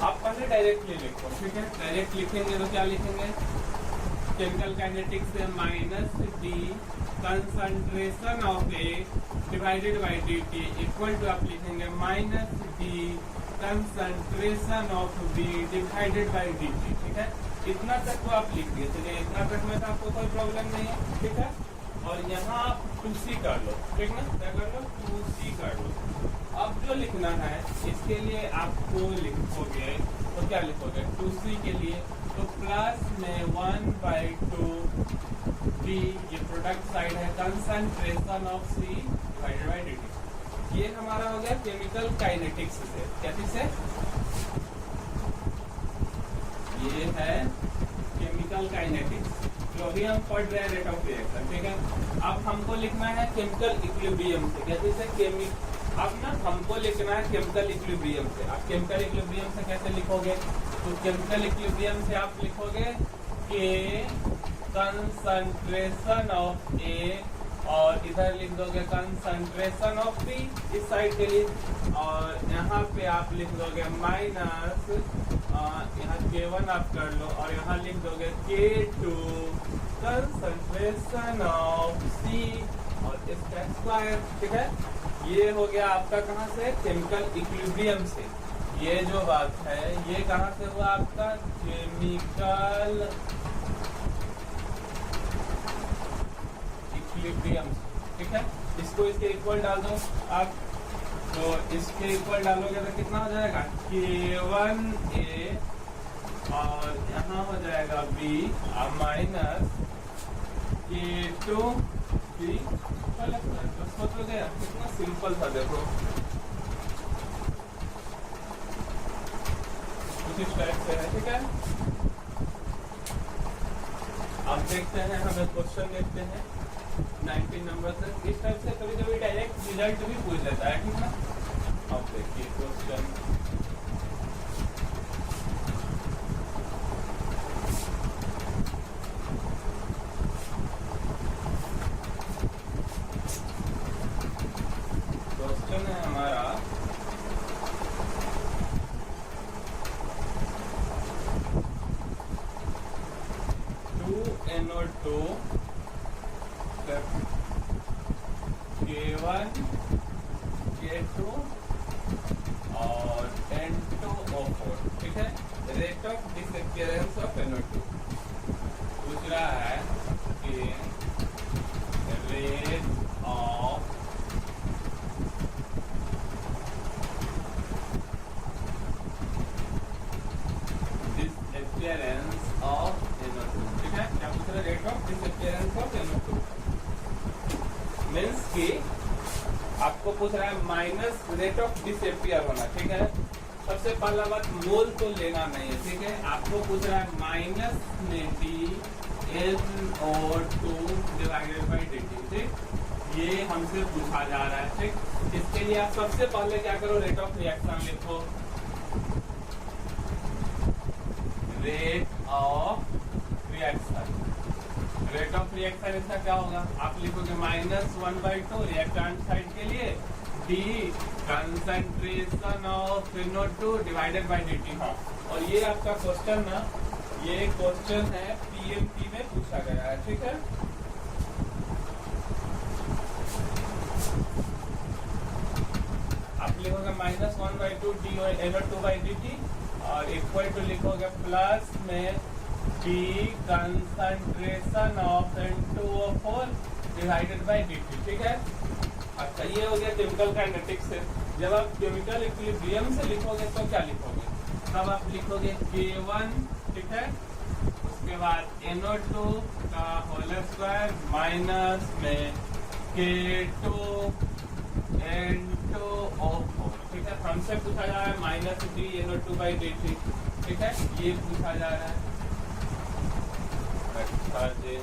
आप पहले डायरेक्टली लिखो, ठीक है। डायरेक्ट लिखेंगे तो क्या लिखेंगे, केमिकल काइनेटिक्स से -D concentration of A divided by D T equal to आप लिखेंगे -D concentration of B divided by D T, ठीक है। इतना तक तो आप लिख दिए, चलिए इतना तक में तो आपको कोई प्रॉब्लम नहीं है, ठीक है। और यहाँ आप 2C कर लो, ठीक ना, क्या कर लो, 2C कर लो। अब जो लिखना है इसके लिए आपको लिखोगे तो क्या लिखोगे, 2C के लिए तो प्लस में 1/2 B, ये प्रोडक्ट साइड है, concentration of C divided by dt। ये हमारा हो गया केमिकल काइनेटिक्स से, कैसे से, ये है केमिकल काइनेटिक्स जो अभी हम पढ़ रहे हैं, रेट ऑफ रिएक्शन, ठीक है। अब हमको लिखना है केमिकल इक्विलिब्रियम से, कैसे से, अब ना हमको लिखना है केमिकल इक्विलिब्रियम से। आप केमिकल इक्विलिब्रियम से कैसे लिखोगे, तो केमिकल इक्विलिब्रियम से आप लिखोगे के कंसंट्रेशन ऑफ ए, और इधर लिख दोगे कंसंट्रेशन ऑफ बी इस साइड के लिए, और यहाँ पे आप लिख दोगे माइनस, यहाँ K1 आप कर लो, और यहाँ लिख दोगे K2 कंसंट्रेशन ऑफ C और इसका स्क्वायर, ठीक है। ये हो गया आपका कहाँ से, केमिकल इक्विलिब्रियम से। ये जो बात है ये कहाँ से हुआ आपका, केमिकल इक्विलिब्रियम, ठीक है। इसको इसके इक्वल डाल दो आप, तो इसके इक्वल डालोगे तो कितना हो जाएगा, K1A, और यहाँ हो जाएगा B माइनस K2B, तो गया, कितना सिंपल था, देखो कुछ इस टाइप से है, ठीक है। अब देखते हैं, हमें क्वेश्चन देखते हैं 19 नंबर से। इस टाइप से कभी कभी डायरेक्ट रिजल्ट भी पूछ लेता है, ठीक है। अब देखिए क्वेश्चन, NO2 K1 K2 और N2O4, ठीक है। Rate of disappearance of NO2 पूछ रहा है कि rate of disappearance of NO2, ठीक है। क्या पूछ रहा है? Rate of disappearance of NO2 means की आपको पूछ रहा है माइनस रेट ऑफ डिसअपियर होना, ठीक है। सबसे पहला बात मोल तो लेना नहीं है, ठीक है। आपको पूछ रहा है माइनस में DNO2 डिवाइडेड बाई dt, ठीक। ये हमसे पूछा जा रहा है, ठीक। इसके लिए आप सबसे पहले क्या करो, रेट ऑफ रिएक्शन लिखो। Rate of reaction, rate of reaction इसका क्या होगा? आप लिखोगे -1/2 रिएक्टेंट साइड के लिए D concentration of NO2 divided by dt। हाँ, और ये आपका क्वेश्चन ना, ये क्वेश्चन है PMT में पूछा गया है, ठीक है। आप लिखोगे -1/2 NO2 बाई dt और इक्वल टू लिखोगे प्लस में D concentration of N2O4 divided by dt, ठीक है। अच्छा, ये हो गया केमिकल काइनेटिक्स से। जब आप केमिकल इक्विलिब्रियम से लिखोगे तो क्या लिखोगे? तब आप लिखोगे K1, ठीक है। उसके बाद NO2 का होल स्क्वायर माइनस में K2 N2O4, ठीक है। हमसे पूछा जा रहा है minus D NO2 by dt, ठीक है। ये पूछा जा रहा है। अच्छा जी,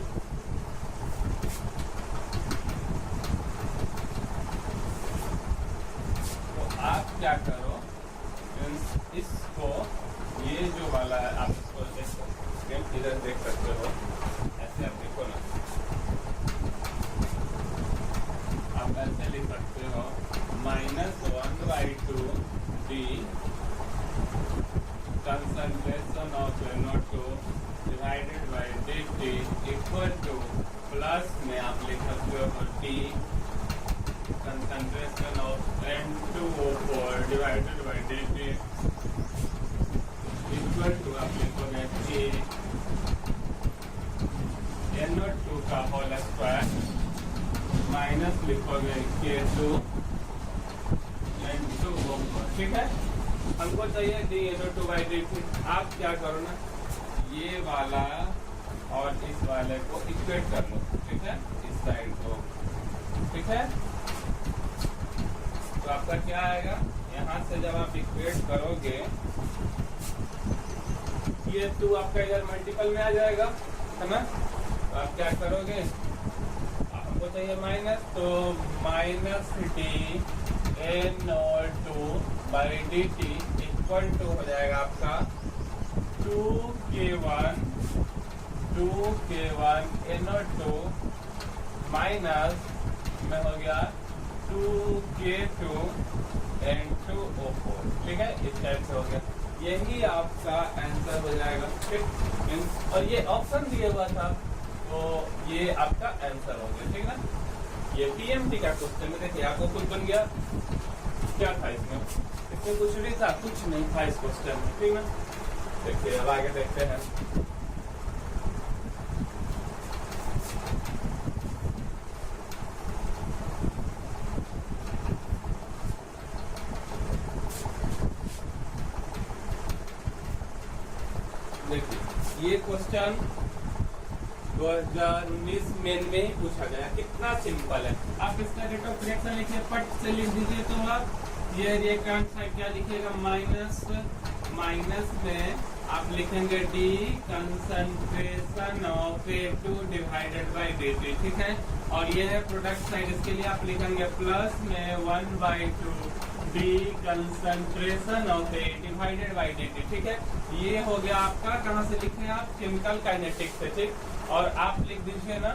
आप क्या करो, इसको ये जो वाला है आप इसको इधर देख सकते हो, ऐसे आप देखो ना, आप ऐसे लिख सकते हो -1/2 D concentration of NO2 divided by dt equal to plus में आप लिख सकते हो D concentration of N2O4 divided by dt equal to आप लिखोगे K NO2 का होल स्क्वायर माइनस लिखोगे K2 N2O4, ठीक है। हमको चाहिए D NO2 by dt। आप क्या करो ना, ये वाला और इस वाले को इक्वेट कर लो, ठीक है, इस साइड को, ठीक है। तो आपका क्या आएगा, यहाँ से जब आप इक्वेट करोगे ये 2 आपका इधर मल्टीपल में आ जाएगा, है ना। तो आप क्या करोगे, आपको चाहिए माइनस, तो minus D NO2 by dt equal to हो जाएगा आपका 2K1 NO2 माइनस में हो गया 2K2 N2O4, ठीक है। इस टाइप से हो गया, यही आपका आंसर हो जाएगा, ठीक। और ये ऑप्शन दिया हुआ था, तो ये आपका आंसर हो गया, ठीक ना। ये PMT का क्वेश्चन में देखिए आपको कुछ बन गया, क्या था इसमें? इसमें कुछ भी था, कुछ नहीं था इस क्वेश्चन में, ठीक ना। देखिए अब आगे देखते हैं। देखिए ये क्वेश्चन 2019 मेन में ही पूछा गया, कितना सिंपल है। आप इसका रेट ऑफ रिएक्शन लिखिए, पट से लिख दीजिए। तो आप ये रिएक्टेंट साइड क्या लिखिएगा, माइनस में आप लिखेंगे D concentration of K2 divided by dt, ठीक है। और ये है प्रोडक्ट साइड, इसके लिए आप लिखेंगे प्लस में 1/2 D concentration of A divided by dt, ठीक है। ये हो गया आपका, कहाँ से लिखे आप, केमिकल काइनेटिक्स से, ठीक। और आप लिख दीजिए ना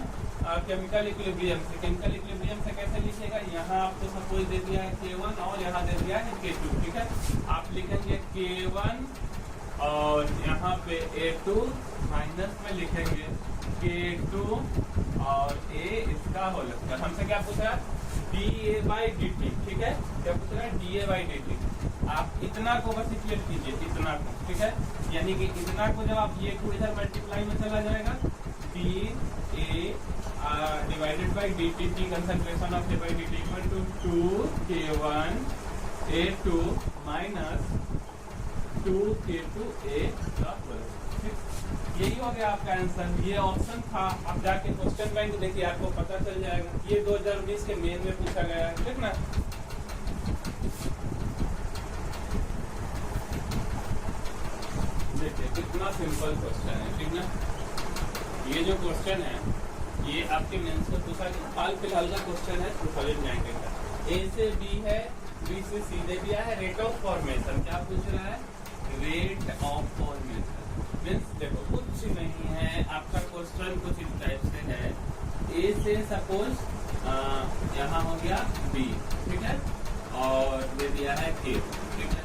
केमिकल इक्विलिब्रियम से। केमिकल इक्विलिब्रियम से कैसे लिखिएगा, यहाँ आपको सपोज दे दिया है K1 और यहाँ दे दिया है K2, ठीक है। आप लिखेंगे K1 और यहाँ पे A2 माइनस में लिखेंगे K2 और A इसका होल स्क्वायर। हमसे क्या पूछ रहा है? dA/dt, ठीक है। क्या पूछ रहा है? dA/dt। आप इतना को बस इक्वेट कीजिए, इतना को, ठीक है। यानी कि इतना को जब आप ये को इधर मल्टीप्लाई में चला जाएगा, dA divided by dt, t concentration of A/dt equal to 2K1 A2 minus 2K2A plus. यही हो गया आपका आंसर। ये ऑप्शन था। आप जाके क्वेश्चन बैंक देखिए, आपको पता चल जाएगा। ये 2019 के मेन में पूछा गया है, ठीक ना। देखिए कितना सिंपल क्वेश्चन है, ठीक ना। ये जो क्वेश्चन है ये आपके मेंस में पूछा गया, हाल फिलहाल का क्वेश्चन है 2019 का। ए से बी है, बी से सी दे दिया है। रेट ऑफ फॉर्मेशन क्या पूछ रहा है? रेट ऑफ फॉर्मेशन मीन्स देखो कुछ नहीं है, आपका क्वेश्चन कुछ इस टाइप से है। ए से सपोज यहाँ हो गया बी, ठीक है, और दे दिया है के, ठीक है,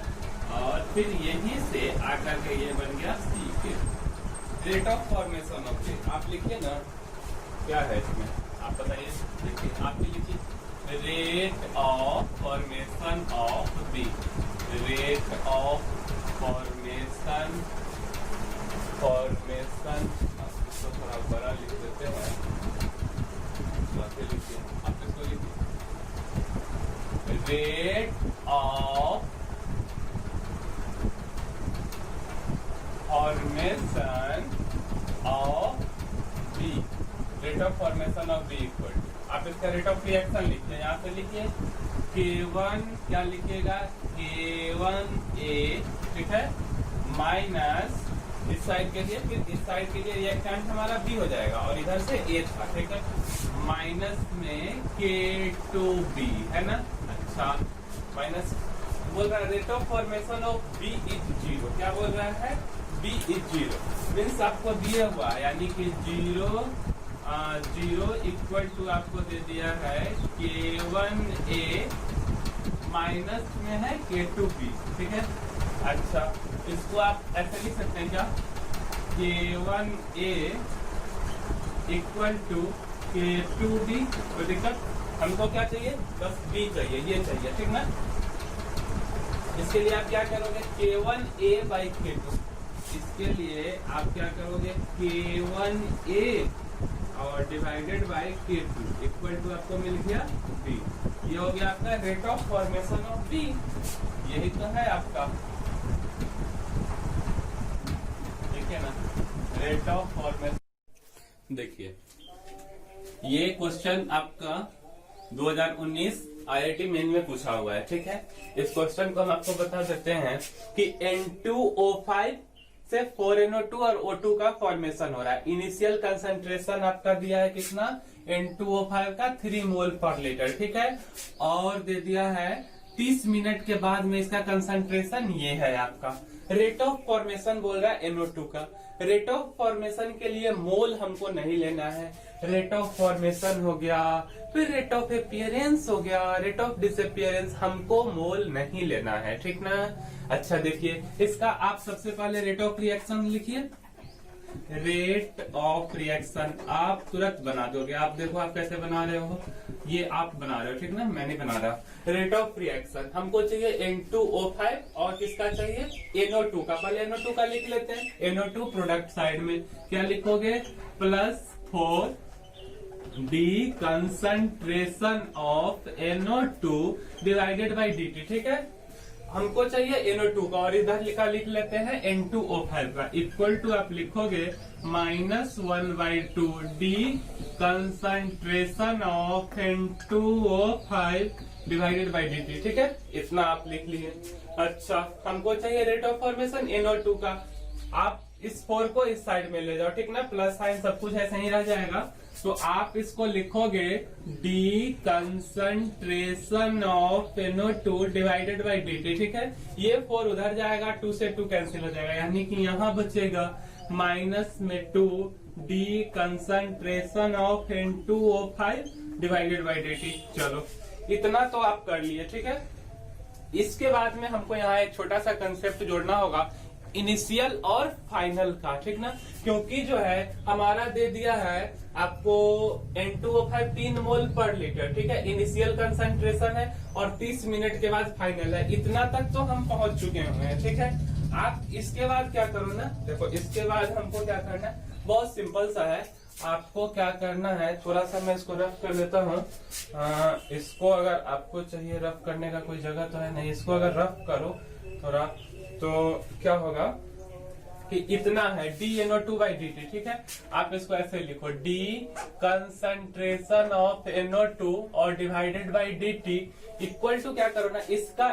और फिर यहीं से आकर के ये बन गया सी के। रेट ऑफ फॉर्मेशन ऑफ ए आप लिखिए ना, क्या है इसमें आप बताइए। देखिए आप भी लिखिए, rate of formation of B. Rate of formation इसको थोड़ा बड़ा लिख देते हैं। लिखिए आप इसको लिखिए, rate of formation of B. Rate of formation of B equal, आप इसका रेट ऑफ रिएक्शन लिखिए। यहाँ पे लिखिए K1, क्या लिखिएगा? K1A, ठीक है, माइनस इस साइड के लिए, फिर इस साइड के लिए रिएक्टेंट हमारा B हो जाएगा, और इधर से A था, ठीक है, माइनस में K2B, है ना। अच्छा, माइनस बोल रहा है rate of formation of B is 0। क्या बोल रहा है? B इज 0 मीन्स आपको दिया हुआ है, यानी कि 0 इक्वल टू आपको दे दिया है K1A माइनस में है K2B, ठीक है। अच्छा, इसको आप ऐसे लिख सकते हैं क्या? K1A equal to K2B। कोई दिक्कत? हमको क्या चाहिए? बस B चाहिए, ये चाहिए, ठीक ना। इसके लिए आप क्या करोगे? K1A/K2। इसके लिए आप क्या करोगे? K1A और divided bye K2 equal to आपको मिल गया B। ये हो गया आपका rate of formation of B। यही तो है आपका, ठीक है ना, रेट ऑफ फॉर्मेशन। देखिए ये क्वेश्चन आपका 2019 IIT मेन में पूछा हुआ है, ठीक है। इस क्वेश्चन को हम आपको बता देते हैं कि N2O5 से 4NO2 और O2 का फॉर्मेशन हो रहा है। इनिशियल कंसंट्रेशन आपका दिया है कितना? N2O5 का 3 मोल पर लीटर, ठीक है, और दे दिया है 30 मिनट के बाद में इसका कंसंट्रेशन ये है आपका। रेट ऑफ फॉर्मेशन बोल रहा है NO2 का। रेट ऑफ फॉर्मेशन के लिए मोल हमको नहीं लेना है। रेट ऑफ फॉर्मेशन हो गया, फिर रेट ऑफ अपीयरेंस हो गया, रेट ऑफ डिसअपीयरेंस, हमको मोल नहीं लेना है, ठीक ना। अच्छा देखिए, इसका आप सबसे पहले रेट ऑफ रिएक्शन लिखिए। रेट ऑफ रिएक्शन आप तुरंत बना दोगे। आप देखो आप कैसे बना रहे हो, ये आप बना रहे हो, ठीक ना, मैं नहीं बना रहा। रेट ऑफ रिएक्शन हमको चाहिए N2O5 और किसका चाहिए? NO2 का। पहले NO2 का लिख लेते हैं। NO2 प्रोडक्ट साइड में क्या लिखोगे? +4 D concentration of NO2 divided by dt, ठीक है। हमको चाहिए NO2 का, और इधर लिख लेते हैं N2O5 का। इक्वल टू आप लिखोगे -1/2 D concentration of N2O5 divided by dt, ठीक है। इतना आप लिख लिए। अच्छा, हमको चाहिए रेट ऑफ फॉर्मेशन NO2 का। आप इस 4 को इस साइड में ले जाओ, ठीक ना, प्लस साइन सब कुछ ऐसे ही रह जाएगा। तो आप इसको लिखोगे D concentration of NO2 divided by dt, ठीक है। ये 4 उधर जाएगा, 2 से 2 कैंसिल हो जाएगा, यानी कि यहाँ बचेगा माइनस में 2 D concentration of N2O5 divided by dt। चलो इतना तो आप कर लिए, ठीक है। इसके बाद में हमको यहाँ एक छोटा सा कंसेप्ट जोड़ना होगा। इनिशियल और फाइनल का, ठीक ना। क्योंकि जो है हमारा दे दिया है आपको N2O5 3 मोल पर लीटर, ठीक है, इनिशियल कंसंट्रेशन है और 30 मिनट के बाद फाइनल है। इतना तक तो हम पहुंच चुके हुए हैं, ठीक है। आप इसके बाद क्या करो ना, देखो इसके बाद हमको क्या करना है, बहुत सिंपल सा है। आपको क्या करना है, थोड़ा सा मैं इसको रफ कर देता हूँ। इसको अगर आपको चाहिए रफ करने का कोई जगह तो है नहीं, इसको अगर रफ करो थोड़ा तो क्या होगा कि इतना है DNO2/dt, ठीक है। आप इसको ऐसे लिखो, D कंसंट्रेशन ऑफ NO2 और divided by dt equal to क्या करो ना, इसका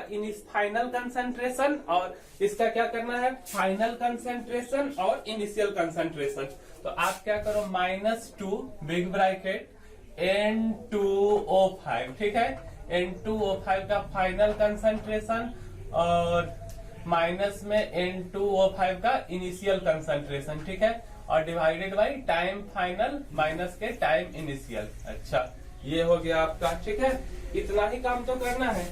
फाइनल कंसंट्रेशन और इसका क्या करना है, फाइनल कंसंट्रेशन और इनिशियल कंसंट्रेशन। तो आप क्या करो, -2 बिग ब्रैकेट N2O5, ठीक है, N2O5 का फाइनल कंसंट्रेशन और माइनस में N2O5 का इनिशियल कंसंट्रेशन, ठीक है, और divided by time final minus के टाइम इनिशियल। अच्छा, ये हो गया आपका, ठीक है। इतना ही काम तो करना है।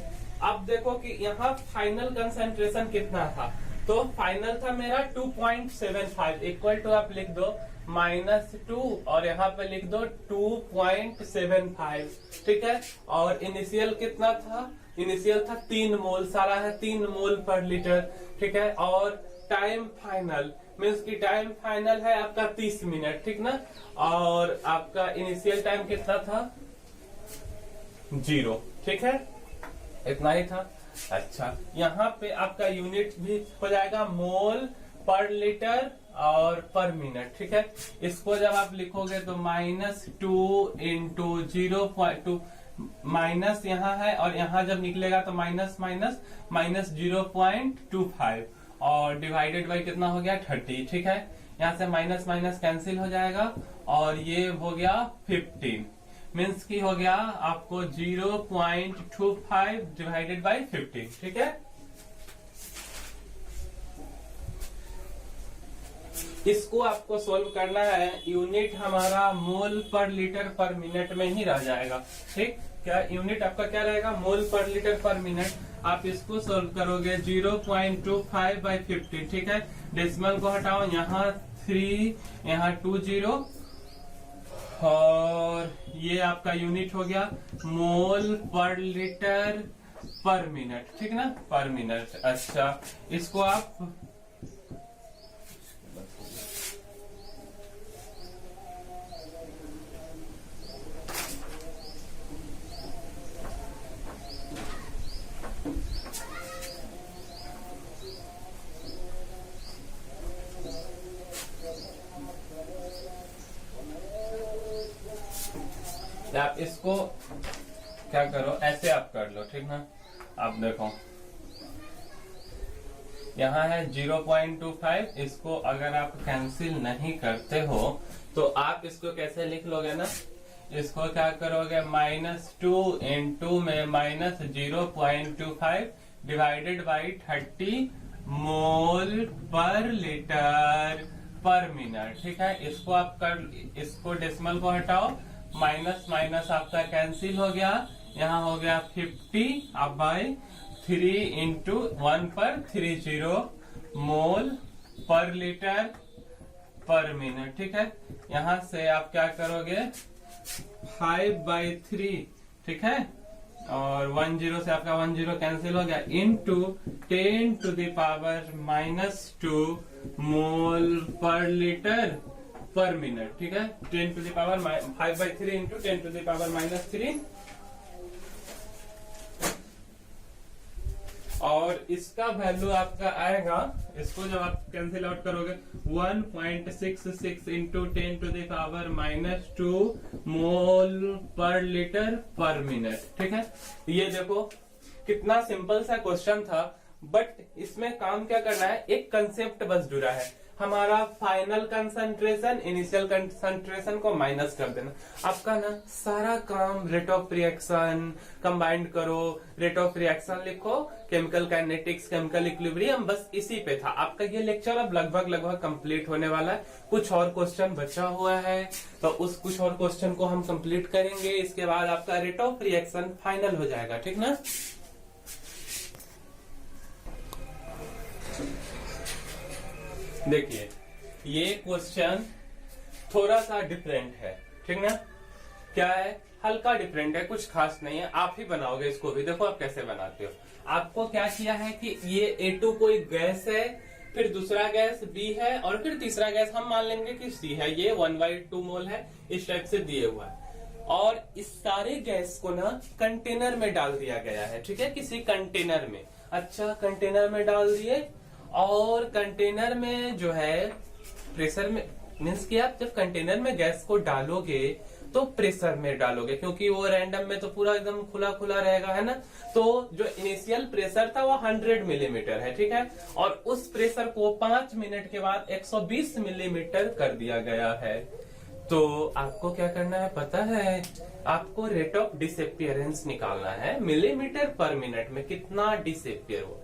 अब देखो कि यहाँ फाइनल कंसंट्रेशन कितना था, तो फाइनल था मेरा 2.75 इक्वल टू आप लिख दो -2 और यहाँ पे लिख दो 2.75, ठीक है। और इनिशियल कितना था, इनिशियल था 3 मोल, सारा है 3 मोल पर लीटर, ठीक है। और टाइम फाइनल मीन्स की टाइम फाइनल है आपका 30 मिनट, ठीक ना। और आपका इनिशियल टाइम कितना था, 0, ठीक है, इतना ही था। अच्छा, यहाँ पे आपका यूनिट भी हो जाएगा मोल पर लीटर और पर मिनट, ठीक है। इसको जब आप लिखोगे तो -2 इंटू 0.2 माइनस यहाँ है और यहाँ जब निकलेगा तो माइनस माइनस -0.25 और डिवाइडेड बाई कितना हो गया 30, ठीक है। यहाँ से माइनस माइनस कैंसिल हो जाएगा और ये हो गया 15 मीन्स की हो गया आपको 0.25 डिवाइडेड बाई 15, ठीक है। इसको आपको सोल्व करना है, यूनिट हमारा मोल पर लीटर पर मिनट में ही रह जाएगा, ठीक। क्या यूनिट आपका क्या रहेगा, मोल पर लीटर पर मिनट। आप इसको सोल्व करोगे 0.25/50, ठीक है। डेसिमल को हटाओ, यहाँ 3 यहाँ 2 0 और ये आपका यूनिट हो गया मोल पर लीटर पर मिनट, ठीक ना, पर मिनट। अच्छा, इसको आप आप इसको क्या करो, ऐसे आप कर लो, ठीक ना। आप देखो यहाँ है 0.25, इसको अगर आप कैंसिल नहीं करते हो तो आप इसको कैसे लिख लोगे ना, इसको क्या करोगे, -2 इंटू में -0.25 डिवाइडेड बाई 30 मोल पर लीटर पर मिनट, ठीक है। इसको आप कर, इसको डेसिमल को हटाओ, माइनस माइनस आपका कैंसिल हो गया, यहाँ हो गया 50 अब बाई 3 इंटू 1 पर 30 मोल पर लीटर पर मिनट, ठीक है। यहाँ से आप क्या करोगे 5/3, ठीक है, और 1 0 से आपका 1 0 कैंसिल हो गया, इंटू 10⁻⁻² मोल पर लीटर पर मिनट, ठीक है। 10⁻5/3 इंटू 10⁻³ और इसका वैल्यू आपका आएगा, इसको जब आप कैंसिल आउट करोगे 1.66 इंटू 10⁻² मोल पर लीटर पर मिनट, ठीक है। ये देखो कितना सिंपल सा क्वेश्चन था, बट इसमें काम क्या करना है, एक कंसेप्ट बस जुड़ा है, हमारा फाइनल कंसंट्रेशन इनिशियल कंसंट्रेशन को माइनस कर देना। आपका ना सारा काम रेट ऑफ रिएक्शन कंबाइंड करो, रेट ऑफ रिएक्शन लिखो, केमिकल काइनेटिक्स, केमिकल इक्विलिब्रियम, बस इसी पे था आपका ये लेक्चर। अब लगभग कंप्लीट होने वाला है, कुछ और क्वेश्चन बचा हुआ है तो उस कुछ और क्वेश्चन को हम कंप्लीट करेंगे, इसके बाद आपका रेट ऑफ रिएक्शन फाइनल हो जाएगा, ठीक ना। देखिए ये क्वेश्चन थोड़ा सा डिफरेंट है, ठीक ना। क्या है, हल्का डिफरेंट है, कुछ खास नहीं है। आप ही बनाओगे इसको भी, देखो आप कैसे बनाते हो। आपको क्या किया है कि ये A2 कोई गैस है, फिर दूसरा गैस B है, और फिर तीसरा गैस हम मान लेंगे कि C है। ये 1/2 मोल है, इस टाइप से दिए हुआ है। और इस सारे गैस को ना कंटेनर में डाल दिया गया है, ठीक है, किसी कंटेनर में। अच्छा, कंटेनर में डाल दिए, और कंटेनर में जो है प्रेशर में, मीन्स कि आप जब कंटेनर में गैस को डालोगे तो प्रेशर में डालोगे, क्योंकि वो रैंडम में तो पूरा एकदम खुला खुला रहेगा, है ना। तो जो इनिशियल प्रेशर था वो 100 मिलीमीटर है, ठीक है, और उस प्रेशर को 5 मिनट के बाद 120 मिलीमीटर कर दिया गया है। तो आपको क्या करना है पता है, आपको रेट ऑफ डिसअपियरेंस निकालना है। मिलीमीटर पर मिनट में कितना डिसअपियर हो।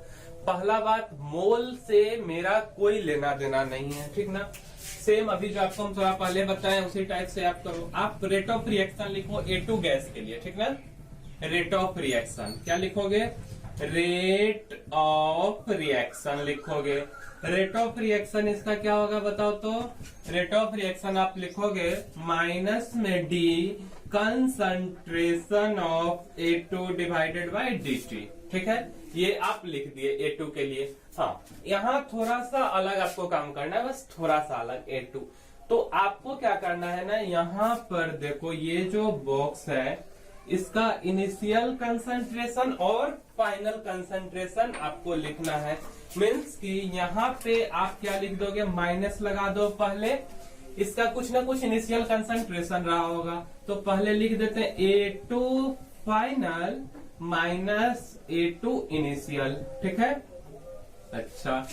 पहला बात, मोल से मेरा कोई लेना देना नहीं है, ठीक ना। सेम अभी जो आपको हम थोड़ा पहले बताएं उसी टाइप से आप करो। आप रेट ऑफ रिएक्शन लिखो A2 गैस के लिए, ठीक ना। रेट ऑफ रिएक्शन क्या लिखोगे, रेट ऑफ रिएक्शन लिखोगे। रेट ऑफ रिएक्शन इसका क्या होगा बताओ तो। रेट ऑफ रिएक्शन आप लिखोगे माइनस में D concentration of A2 divided by dt, ठीक है। ये आप लिख दिए A2 के लिए। हाँ, यहाँ थोड़ा सा अलग आपको काम करना है, बस थोड़ा सा अलग A2। तो आपको क्या करना है ना, यहाँ पर देखो ये जो बॉक्स है इसका इनिशियल कंसंट्रेशन और फाइनल कंसंट्रेशन आपको लिखना है। मीन्स कि यहाँ पे आप क्या लिख दोगे, माइनस लगा दो पहले। इसका कुछ ना कुछ इनिशियल कंसंट्रेशन रहा होगा, तो पहले लिख देते हैं A2 final minus A2 initial, ठीक है। अच्छा,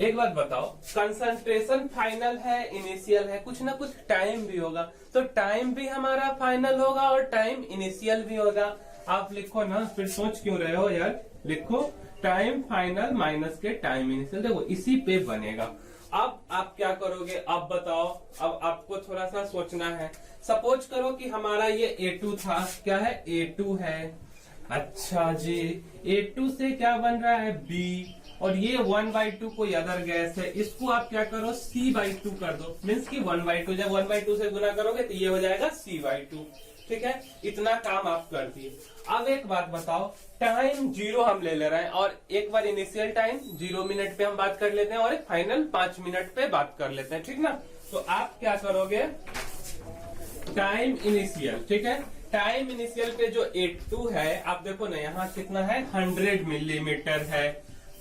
एक बात बताओ, कंसंट्रेशन फाइनल है, इनिशियल है, कुछ ना कुछ टाइम भी होगा, तो टाइम भी हमारा फाइनल होगा और टाइम इनिशियल भी होगा। आप लिखो ना, फिर सोच क्यों रहे हो यार, लिखो टाइम फाइनल माइनस के टाइम इनिशियल, देखो इसी पे बनेगा। अब आप क्या करोगे, अब बताओ। अब आपको थोड़ा सा सोचना है। सपोज करो कि हमारा ये A2 था, क्या है, A2 है। अच्छा जी, A2 से क्या बन रहा है, B, और ये 1/2 कोई अदर गैस है, इसको आप क्या करो, C/2 कर दो। मीन्स कि 1/2 जब 1/2 से गुना करोगे तो ये हो जाएगा C/2, ठीक है। इतना काम आप कर दिए। अब एक बात बताओ, टाइम 0 हम ले रहे हैं, और एक बार इनिशियल टाइम 0 मिनट पे हम बात कर लेते हैं, और एक फाइनल 5 मिनट पे बात कर लेते हैं, ठीक ना। तो आप क्या करोगे, टाइम इनिशियल, ठीक है, टाइम इनिशियल पे जो A2 है, आप देखो ना यहाँ कितना है, 100 मिलीमीटर है,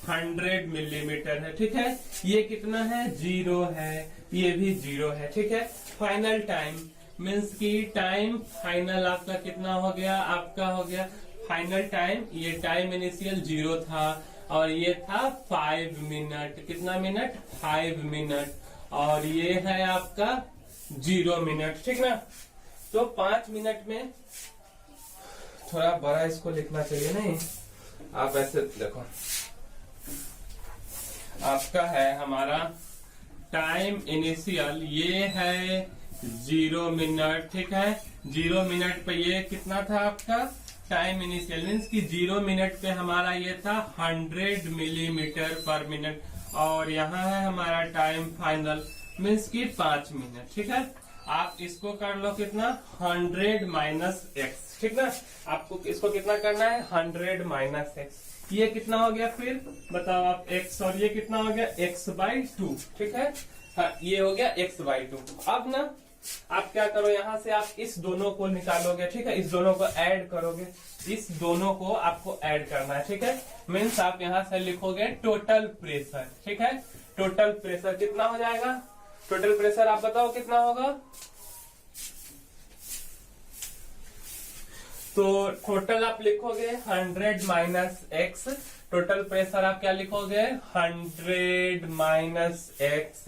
100 मिलीमीटर है, ठीक है। ये कितना है, 0 है, ये भी 0 है, ठीक है। फाइनल टाइम मीन्स की टाइम फाइनल आपका कितना हो गया, आपका हो गया फाइनल टाइम। ये टाइम इनिशियल 0 था, और ये था 5 मिनट, कितना मिनट, 5 मिनट, और ये है आपका 0 मिनट, ठीक ना। तो 5 मिनट में थोड़ा बड़ा इसको लिखना चाहिए, नहीं आप ऐसे देखो, आपका है हमारा टाइम इनिशियल, ये है 0 मिनट, ठीक है। 0 मिनट पे ये कितना था आपका टाइम इनिशियल, मीन्स की 0 मिनट पे हमारा ये था 100 मिलीमीटर पर मिनट, और यहाँ है हमारा टाइम फाइनल मीन्स की 5 मिनट, ठीक है। आप इसको कर लो कितना, 100 माइनस x, ठीक ना। आपको इसको कितना करना है, 100 माइनस x। ये कितना हो गया, फिर बताओ आप, x, और ये कितना हो गया, x/2, ठीक है। हाँ, ये हो गया x/2। अब ना आप क्या करो, यहाँ से आप इस दोनों को निकालोगे, ठीक है, इस दोनों को ऐड करोगे, इस दोनों को आपको ऐड करना है, ठीक है। मीन्स आप यहाँ से लिखोगे टोटल प्रेशर, ठीक है। टोटल प्रेशर कितना हो जाएगा, टोटल प्रेशर आप बताओ कितना होगा। तो टोटल आप लिखोगे 100 माइनस एक्स, टोटल प्रेशर आप क्या लिखोगे, 100 माइनस एक्स,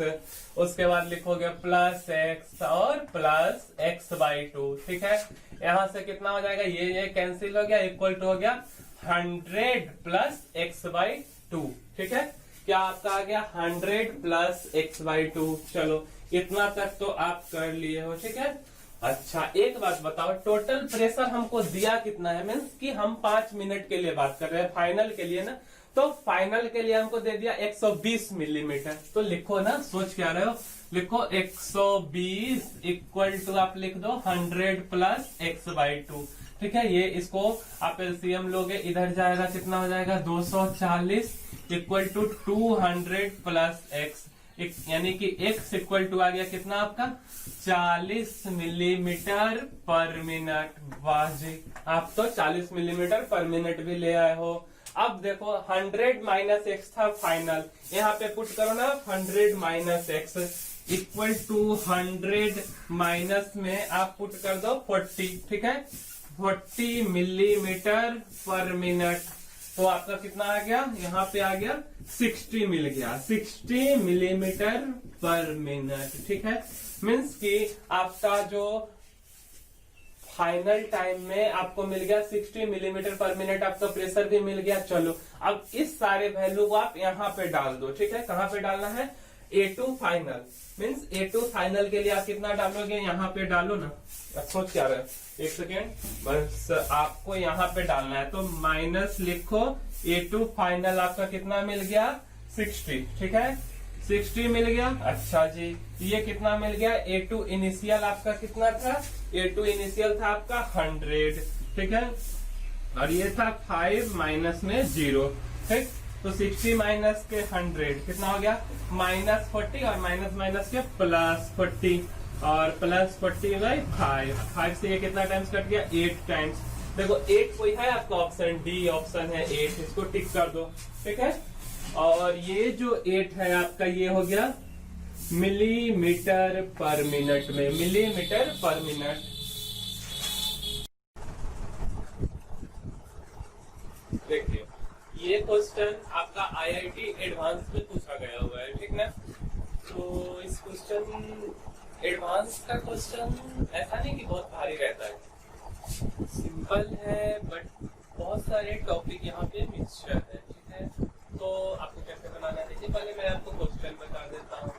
उसके बाद लिखोगे प्लस एक्स और प्लस x/2, ठीक है। यहां से कितना हो जाएगा, ये कैंसिल हो गया, इक्वल टू हो गया 100 प्लस x/2, ठीक है। क्या आपका आ गया 100 प्लस x/2। चलो इतना तक तो आप कर लिए हो, ठीक है। अच्छा एक बात बताओ, टोटल प्रेशर हमको दिया कितना है, मीन्स कि हम 5 मिनट के लिए बात कर रहे हैं, फाइनल के लिए ना तो फाइनल के लिए हमको दे दिया 120 मिलीमीटर। तो लिखो ना, सोच क्या रहे हो, लिखो 120 इक्वल टू आप लिख दो 100 प्लस x/2। ठीक है, ये इसको आप एलसीएम लोगे, इधर जाएगा कितना हो जाएगा 240 इक्वल टू 200 प्लस x, यानी कि x इक्वल टू आ गया कितना आपका 40 मिलीमीटर पर मिनट। वाह जी, आप तो 40 मिलीमीटर पर मिनट भी ले आए हो। अब देखो 100 माइनस एक्स था फाइनल, यहाँ पे पुट करो ना 100 minus X equal to 100 minus में आप पुट कर दो 40। ठीक है, 40 मिलीमीटर पर मिनट। तो आपका कितना आ गया, यहाँ पे आ गया 60 मिल गया, 60 मिलीमीटर पर मिनट। ठीक है, मीन्स कि आपका जो फाइनल टाइम में आपको मिल गया 60 मिलीमीटर पर मिनट, आपका प्रेशर भी मिल गया। चलो अब इस सारे वैल्यू को आप यहाँ पे डाल दो। ठीक है, कहाँ पे डालना है, A2 final, means A2 final के लिए आप कितना डालोगे, यहाँ पे डालो ना। सोच क्या रहे, एक सेकेंड, बस आपको यहाँ पे डालना है। तो माइनस लिखो, A2 फाइनल आपका कितना मिल गया 60। ठीक है, 60 मिल गया। अच्छा जी, ये कितना मिल गया, A2 इनिशियल आपका कितना था, A2 इनिशियल था आपका 100। ठीक है, और ये था 5 माइनस में 0। ठीक, तो 60 माइनस के 100 कितना हो गया -40, और माइनस माइनस के +40, और +40/5। 5 से ये कितना टाइम्स कट गया, 8 टाइम्स। देखो 8 कोई है आपका ऑप्शन डी ऑप्शन है 8, इसको टिक कर दो। ठीक है, और ये जो 8 है आपका, ये हो गया मिलीमीटर पर मिनट में, मिलीमीटर पर मिनट। देखिए ये क्वेश्चन आपका आईआईटी एडवांस में पूछा गया हुआ है। ठीक ना, तो इस क्वेश्चन एडवांस का क्वेश्चन ऐसा नहीं कि बहुत भारी रहता है, सिंपल है, बट बहुत सारे टॉपिक यहाँ पे मिक्सचर है। ठीक है, तो आपको कैसे बनाना है, पहले मैं आपको क्वेश्चन बता देता हूँ।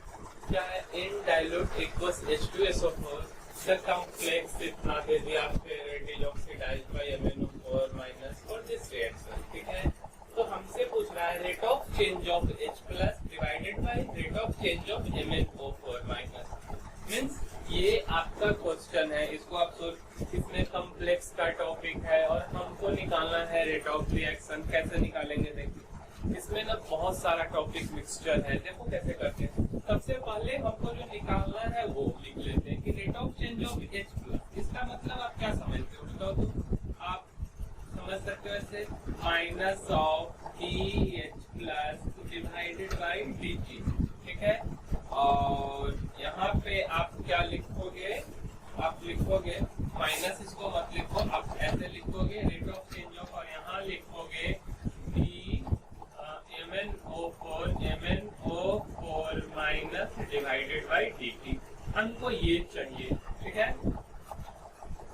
क्या है, in dilute aqueous H2SO4 the complex इतना दे दिया फिर deoxidised by MnO4 minus for this reaction. ठीक है, तो हमसे पूछ रहा है rate of change of H plus divided by rate of change of MnO4 minus. Means ये आपका क्वेश्चन है, इसको आप सोच, इसमें कॉम्प्लेक्स का टॉपिक है और हमको निकालना है रेट ऑफ रिएक्शन। कैसे निकालेंगे, देखिए इसमें ना बहुत सारा टॉपिक मिक्सचर है। देखो कैसे करते हैं, सबसे पहले हमको जो निकालना है वो लिख लेते हैं कि rate of change of H plus, इसका मतलब आप क्या समझते हो बताओ। तो आप समझ सकते हो ऐसे, minus of DH plus divided by DG। ठीक है, और यहाँ पे आप क्या लिखोगे, आप लिखोगे माइनस, इसको मत लिखो, आप ऐसे लिखोगे रेट ऑफ चेंज ऑफ, और यहाँ लिखोगे MnO4 minus divided by dt। हमको ये चाहिए। ठीक है,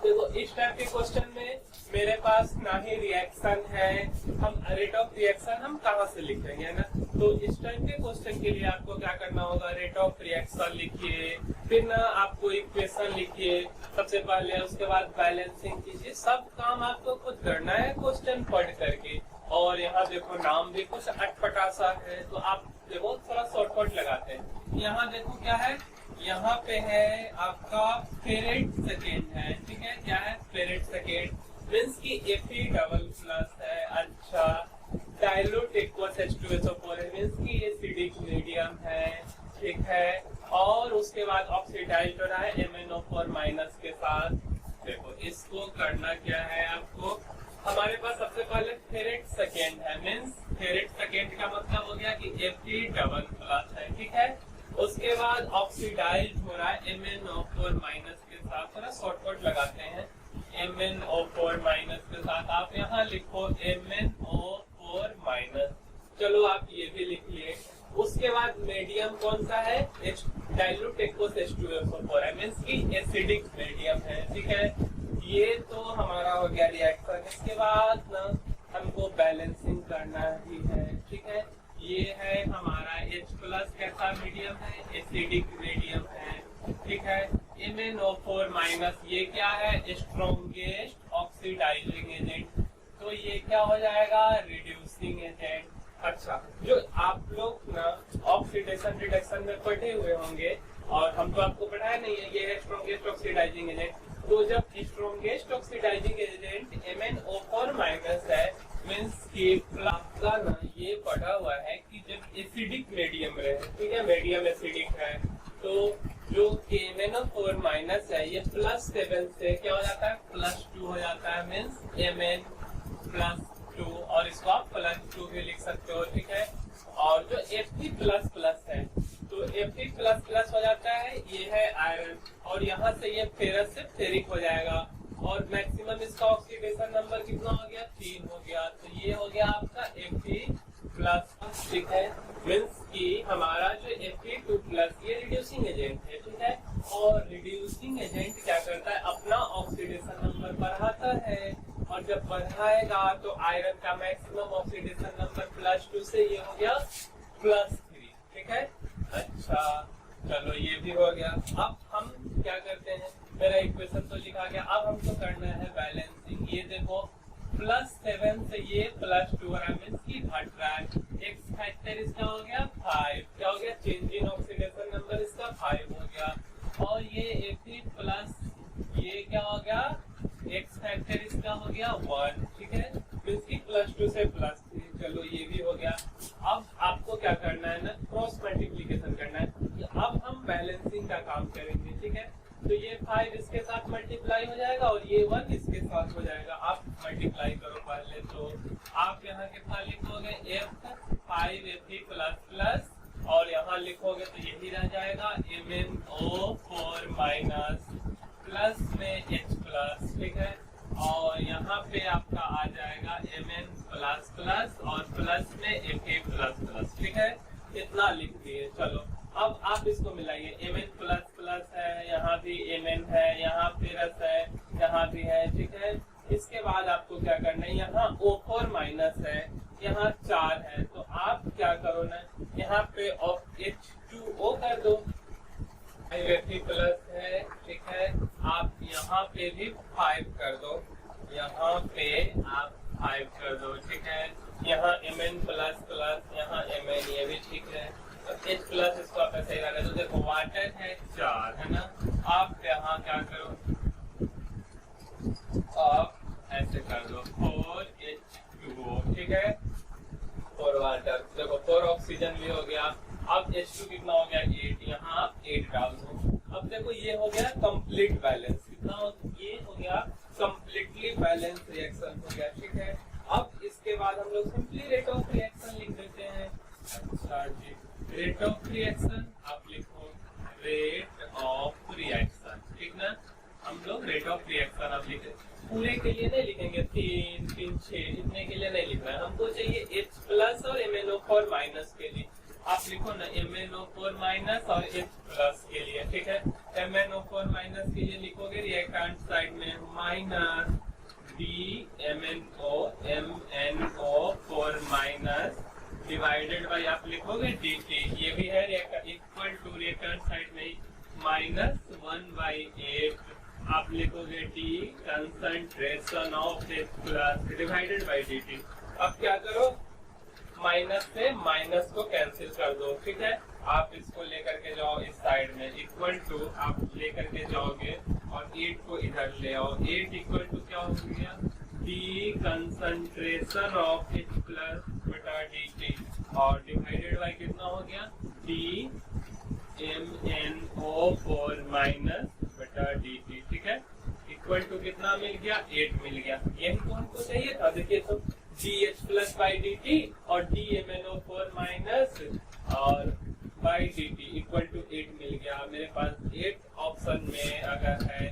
देखो इस टाइप के क्वेश्चन में मेरे पास ना ही रिएक्शन है, हम रेट ऑफ रिएक्शन हम कहाँ से लिखेंगे ना। तो इस टाइप के क्वेश्चन के लिए आपको क्या करना होगा, रेट ऑफ रिएक्शन लिखिए, फिर ना आपको इक्वेशन लिखिए सबसे पहले, उसके बाद बैलेंसिंग कीजिए। सब काम आपको खुद करना है क्वेश्चन पढ़ करके। और यहाँ देखो नाम भी कुछ अटपटा सा है, तो आप देखो थोड़ा शॉर्टकट लगाते हैं। यहाँ देखो क्या है, यहाँ पे है आपका फेरेट सेकेंड है। ठीक है, क्या है, फेरेट सेकेंड, मीन्स की Fe डबल प्लस है। अच्छा, डाइल्यूट एक्वस H2SO4 है, मीन्स की एसिडिक मीडियम है। ठीक है, और उसके बाद ऑक्सीडाइज्ड हो रहा है MnO4 माइनस के साथ। देखो इसको करना क्या है आपको, हमारे पास सबसे पहले फेरेट सेकेंड है, मीन्स फेरेट सेकेंड का मतलब हो गया कि Fe डबल प्लस है। ठीक है, उसके बाद ऑक्सीडाइज हो रहा है MnO4 माइनस के साथ, थोड़ा शॉर्टकट लगाते हैं MnO4 माइनस के साथ। आप यहाँ लिखो MnO4 माइनस, चलो आप ये भी लिख लिए। उसके बाद मीडियम कौन सा है, डाइल्यूट एक्वस H2SO4 है, मीन्स की एसिडिक मीडियम है। ठीक है, ये तो हमारा हो गया रिएक्शन। इसके बाद ना हमको बैलेंसिंग करना ही है। ठीक है, ये है हमारा H प्लस कैसा मीडियम है, एसिडिक मीडियम है। ठीक है, MnO4 माइनस ये क्या है, स्ट्रॉन्गेस्ट ऑक्सीडाइजिंग एजेंट, तो ये क्या हो जाएगा, रिड्यूसिंग एजेंट। अच्छा, जो आप लोग ना ऑक्सीडेशन रिडक्शन में पढ़े हुए होंगे, और हम तो आपको पढ़ाया नहीं है, ये है स्ट्रॉन्गेस्ट ऑक्सीडाइजिंग एजेंट। तो जब strongest oxidizing agent MnO4 minus है, मीन्स कि आपका ना ये पढ़ा हुआ है कि जब एसिडिक मीडियम रहे, ठीक है, मीडियम एसिडिक है, तो जो MnO4 माइनस है ये +7 से क्या हो जाता है, +2 हो जाता है, मीन्स Mn+2, और इसको आप +2 भी लिख सकते हो, ठीक है। और जो Fe++ है, तो Fe++ हो जाता है, ये है आयरन, और यहाँ से ये फेरस से फेरिक हो जाएगा, और मैक्सिमम इसका ऑक्सीडेशन नंबर कितना हो गया, 3 हो गया। तो ये हो गया आपका Fe+, ठीक है, मीन्स कि हमारा जो Fe2+ ये रिड्यूसिंग एजेंट है, ठीक है। और रिड्यूसिंग एजेंट क्या करता है, अपना ऑक्सीडेशन नंबर बढ़ाता है, और जब बढ़ाएगा तो आयरन का मैक्सिमम ऑक्सीडेशन नंबर +2 से ये हो गया +3, ठीक है। अच्छा, चलो ये भी हो गया। अब हम क्या करते हैं, मेरा इक्वेशन तो लिखा गया, अब हमको करना है बैलेंसिंग। ये देखो +7 से ये +2 हो रहा है, मीन्स की घट रहा है। एक्स फैक्टर इसका हो गया 5, क्या हो गया, चेंज इन ऑक्सीडेशन नंबर इसका 5 हो गया, और ये Fe+ ये क्या हो गया, एक्स फैक्टर इसका हो गया 1, ठीक है, मीन्स की +2 से +3। चलो ये भी हो गया। अब आपको क्या करना है ना, क्रॉस मल्टीप्लीकेशन करना है। अब हम बैलेंसिंग का काम करेंगे, ठीक है। तो ये 5 इसके साथ मल्टीप्लाई हो जाएगा, और ये 1 इसके साथ हो जाएगा। आप मल्टीप्लाई करो पहले, तो आप यहाँ कितना लिखोगे, F5Fe++, और यहाँ लिखोगे तो यही रह जाएगा MnO4 माइनस प्लस में H+, ठीक है, और यहाँ पे आपका आ जाएगा Mn++ और प्लस में Fe++, ठीक है। इतना लिख दिए। चलो अब आप इसको मिलाइए, Mn++ है, यहाँ भी Mn है, यहाँ फेरस है, यहाँ भी है, ठीक है। इसके बाद आपको क्या करना है, यहाँ O4 माइनस है, यहाँ 4 है, तो आप क्या करो ना, यहाँ पे H2O कर दो, Fe+ है, ठीक है। आप यहाँ पे भी 5 कर दो, यहाँ पे आप 5 कर दो, ठीक है। यहाँ Mn++, यहाँ Mn, ये भी ठीक है। तो H+ इसको आप ऐसे ही लगा दो। देखो वाटर है 4, है ना, आप यहाँ क्या करो, आप ऐसे कर दो 4H2O, ठीक है, 4 वाटर। देखो 4 ऑक्सीजन भी हो गया। अब H2 कितना हो गया, 8, यहाँ आप 8 डाल दो। अब देखो ये हो गया कंप्लीट बैलेंस, कितना हो, ये हो गया कंप्लीटली बैलेंस रिएक्शन हो गया, ठीक है। अब इसके बाद हम लोग सिंपली रेट ऑफ रिएक्शन लिख देते हैं। अच्छा जी, रेट ऑफ रिएक्शन आप लिखो, रेट ऑफ रिएक्शन, ठीक ना। हम लोग रेट ऑफ रिएक्शन अब लिखे, पूरे के लिए नहीं लिखेंगे, 3, 3, 6 इतने के लिए नहीं लिखना है हमको, चाहिए H+ और MnO4 माइनस के लिए। आप लिखो ना MnO4 माइनस और H+ के लिए, ठीक है। MnO4 माइनस के लिए लिखोगे रिएक्टेंट साइड में minus MnO4 minus divided by आप लिखोगे dt, ये भी है इक्वल टू रिएक्टेंट साइड में -1/8 आप लिखोगे d concentration of H+ divided by dt। अब क्या करो, माइनस से माइनस को कैंसिल कर दो, ठीक है। आप इसको लेकर के जाओ इस साइड में, इक्वल टू आप लेकर के जाओगे और 8 को इधर ले आओ, 8 इक्वल टू क्या हो गया, d कंसंट्रेशन ऑफ H+ बटा dt, और डिवाइडेड बाय कितना हो गया, d MnO4 माइनस बटा dt, ठीक है, इक्वल टू कितना मिल गया, 8 मिल गया। यही तो हमको चाहिए था। देखिए तो dH+ बाई dt और dMnO4 माइनस और बाई dt इक्वल टू 8 मिल गया। मेरे पास 8 ऑप्शन में अगर है,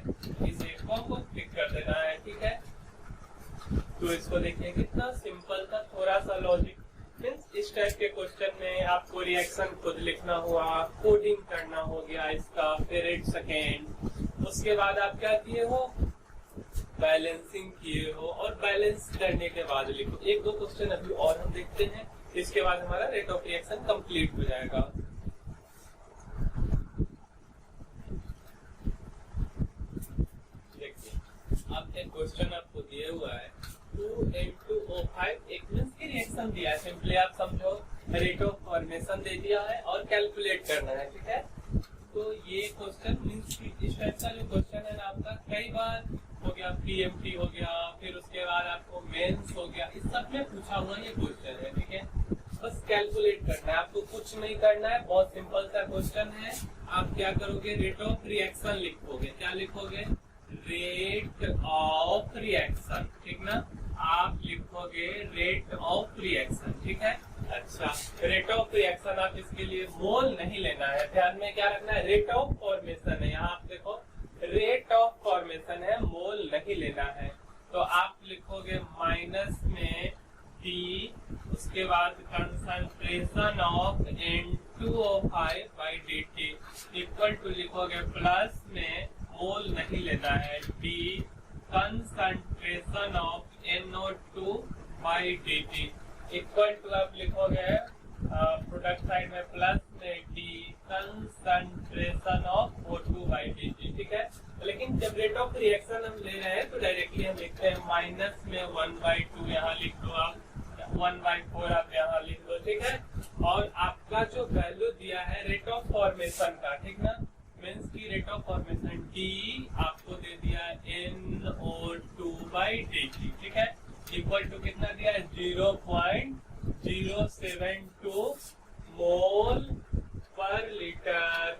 इस 8 को हमको टिक कर देना है, ठीक है। तो इसको देखिए कितना सिंपल था, थोड़ा सा लॉजिक। मीन्स इस टाइप के क्वेश्चन में आपको रिएक्शन खुद लिखना हुआ, कोडिंग करना हो गया इसका, फिर 8 सेकेंड, उसके बाद आप क्या किए हो, बैलेंसिंग किए हो, और बैलेंस करने के बाद लिखो। 1-2 क्वेश्चन अभी और हम देखते हैं, इसके बाद हमारा रेट ऑफ रिएक्शन कंप्लीट हो जाएगा। देखिए अब एक क्वेश्चन आपको दिया हुआ है, 2N2O5 एक मीन्स की ही रिएक्शन दिया है, सिंपली आप समझो रेट ऑफ फॉर्मेशन दे दिया है और कैलकुलेट करना है, ठीक है। तो ये क्वेश्चन मीन्स इस टाइप का जो क्वेश्चन है ना आपका कई बार हो गया, पीएमटी हो गया, फिर उसके बाद आपको मेंस हो गया, इस सब में पूछा हुआ ये क्वेश्चन है, ठीक है। बस कैलकुलेट करना है, आपको कुछ नहीं करना है, बहुत सिंपल सा क्वेश्चन है। आप क्या करोगे, रेट ऑफ रिएक्शन लिखोगे, क्या लिखोगे, रेट ऑफ रिएक्शन, ठीक ना। आप लिखोगे रेट ऑफ रिएक्शन, ठीक है। अच्छा, रेट ऑफ रिएक्शन आप इसके लिए मोल नहीं लेना है, ध्यान में क्या रखना है, रेट ऑफ फॉर्मेशन है, यहाँ आप देखो रेट ऑफ फॉर्मेशन है, मोल नहीं लेना है। तो आप लिखोगे माइनस में टी, उसके बाद concentration of N2O5 by dt equal to लिखोगे प्लस में मोल नहीं लेना है, D concentration of NO2 by dt equal to आप लिखोगे प्रोडक्ट साइड में प्लस में D concentration of O2 by dt, ठीक है। लेकिन जब रेट ऑफ रिएक्शन हम ले रहे हैं तो डायरेक्टली हम लिखते हैं माइनस में 1/2, यहाँ लिख दो आप 1/4 आप यहाँ लिख दो, ठीक है। और आपका जो वैल्यू दिया है रेट ऑफ फॉर्मेशन का, ठीक ना, मीन्स की रेट ऑफ फॉर्मेशन डी आपको दे दिया है NO2 बाई dt, ठीक है, इक्वल टू कितना दिया है 0.072 मोल पर लीटर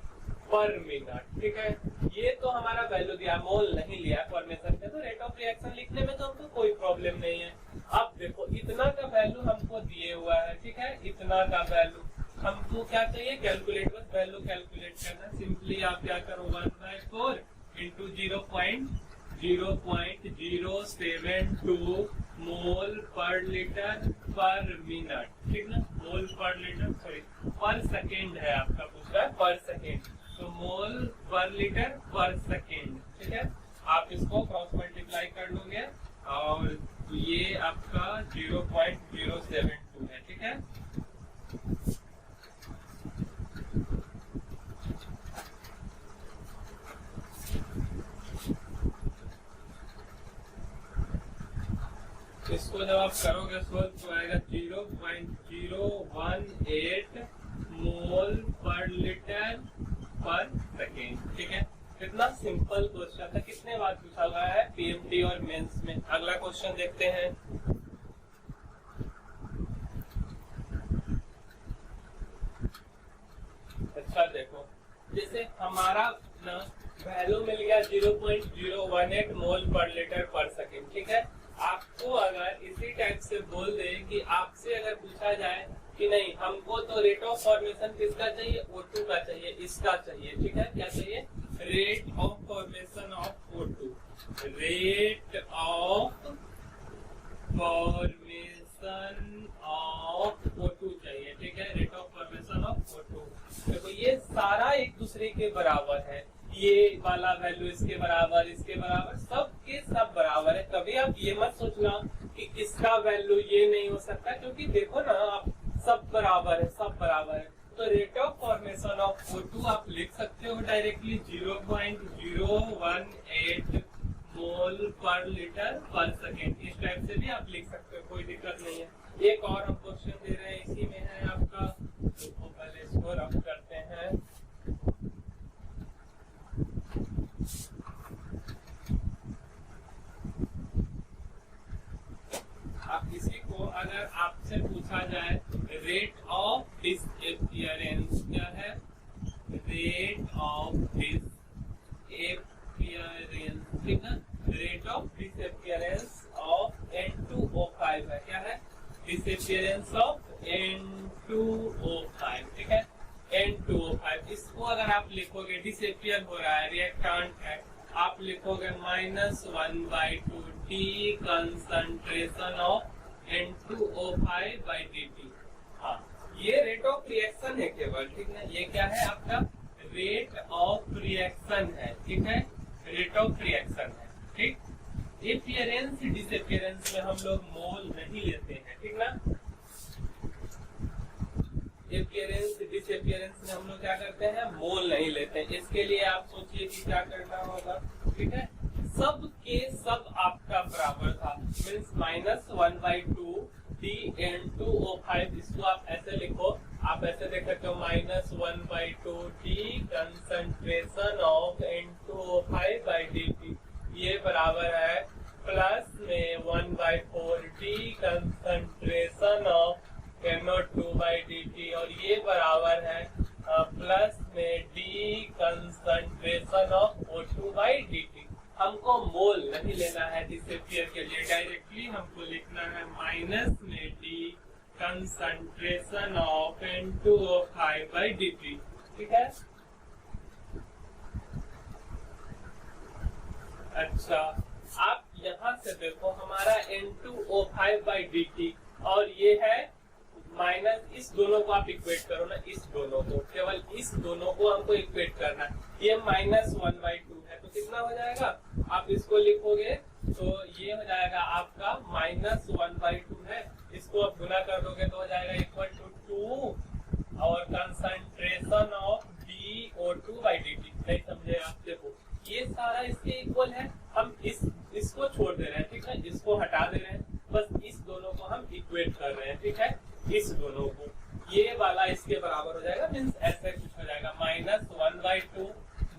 पर मिनट, ठीक है। ये तो हमारा वैल्यू दिया, मोल नहीं लिया फॉर्मेशन पे, तो रेट ऑफ रिएक्शन लिखने में तो हमको कोई प्रॉब्लम नहीं है। अब देखो इतना का वैल्यू हमको दिए हुआ है, ठीक है, इतना का वैल्यू हमको क्या चाहिए, कैलकुलेट, बस वैल्यू कैलकुलेट करना। सिंपली आप क्या करो 1/4 इंटू 0.072 मोल पर लीटर पर मिनट, ठीक ना, मोल पर लीटर, सॉरी पर सेकेंड है आपका, पूछ रहा है पर सेकेंड, तो मोल पर लीटर पर सेकेंड, ठीक है। आप इसको क्रॉस मल्टीप्लाई कर लोगे और ये आपका 0.072 है, ठीक है। इसको जब आप करोगे सोल्व तो आएगा 0.018 मोल पर लीटर पर सेकेंड, ठीक है। कितना सिंपल क्वेश्चन था, कितने बार पूछा हुआ है पीएमटी और मेंस में। अगला क्वेश्चन देखते हैं। अच्छा देखो, जैसे हमारा ना वैल्यू मिल गया 0.018 मोल पर लीटर पर सेकेंड, ठीक है। आपको अगर इसी टाइप से बोल दे कि आपसे अगर पूछा जाए कि नहीं हमको तो रेट ऑफ फॉर्मेशन किसका चाहिए, O2 का चाहिए, इसका चाहिए, ठीक है, क्या चाहिए, rate of formation of O2, rate of formation of O2 चाहिए, ठीक है, rate of formation of O2। देखो ये सारा एक दूसरे के बराबर है, ये वाला वैल्यू इसके बराबर, इसके बराबर, सब के सब बराबर है। कभी आप ये मत सोचना कि इसका वैल्यू ये नहीं हो सकता, क्योंकि देखो ना आप सब बराबर है, सब बराबर है। तो rate of formation of O2 आप लिख सकते हो डायरेक्टली 0.018 मोल पर लीटर पर सेकेंड, इस टाइप से भी आप लिख सकते हो, कोई दिक्कत नहीं है। एक और हम क्वेश्चन दे रहे हैं, इसी में है आपका, तो पहले इसको रफ करते हैं। आप इसी को अगर आपसे पूछा जाए रेट ऑफ डिसअपियरेंस, क्या है, रेट ऑफ डिसअपियरेंस, ठीक है, rate of disappearance of N2O5 है, क्या है, डिसअपियरेंस ऑफ N2O5, ठीक है, N2O5। इसको अगर आप लिखोगे डिसअपियर हो रहा है, रिएक्टेंट है, आप लिखोगे -1/2 T concentration of N2O5 by dt। हाँ, ये रेट ऑफ रिएक्शन है केवल, ठीक है, ये क्या है आपका रेट ऑफ रिएक्शन है, ठीक है, रेट ऑफ रिएक्शन है, ठीक। अपीयरेंस डिसअपियरेंस में हम लोग मोल नहीं लेते हैं, ठीक ना। अपीयरेंस डिसअपियरेंस में हम लोग क्या करते हैं, मोल नहीं लेते हैं। इसके लिए आप सोचिए कि क्या करना होगा, ठीक है, सब के सब आपका बराबर था, मीन्स -1/2 डी N2O5, इसको आप ऐसे लिखो, आप ऐसे देख सकते हो -1/2 D concentration of N2O5 by dt, ये बराबर है प्लस में 1/4 D concentration of NO2 by dt, और ये बराबर है प्लस में D concentration of O2 by dt। हमको मोल नहीं लेना है डिसएपियर के लिए, डायरेक्टली हमको लिखना है माइनस में D concentration of N2O5 by dt, ठीक है। अच्छा, आप यहाँ से देखो हमारा N2O5 बाई dt, और ये है माइनस, इस दोनों को आप इक्वेट करो ना, इस दोनों को, केवल इस दोनों को हमको इक्वेट करना है। ये -1/2 है, तो कितना हो जाएगा, आप इसको लिखोगे तो ये हो जाएगा आपका -1/2 है, इसको आप गुना कर दोगे तो हो जाएगा इक्वल टू 2 और concentration of DO2 by dt। नहीं समझे आप, देखो ये सारा इसके इक्वल है, हम इसको छोड़ दे रहे हैं, ठीक है, इसको हटा दे रहे हैं, बस इस दोनों को हम इक्वेट कर रहे हैं, ठीक है, इस दोनों को, ये वाला इसके बराबर हो जाएगा, मीन्स ऐसे कुछ हो जाएगा -1/2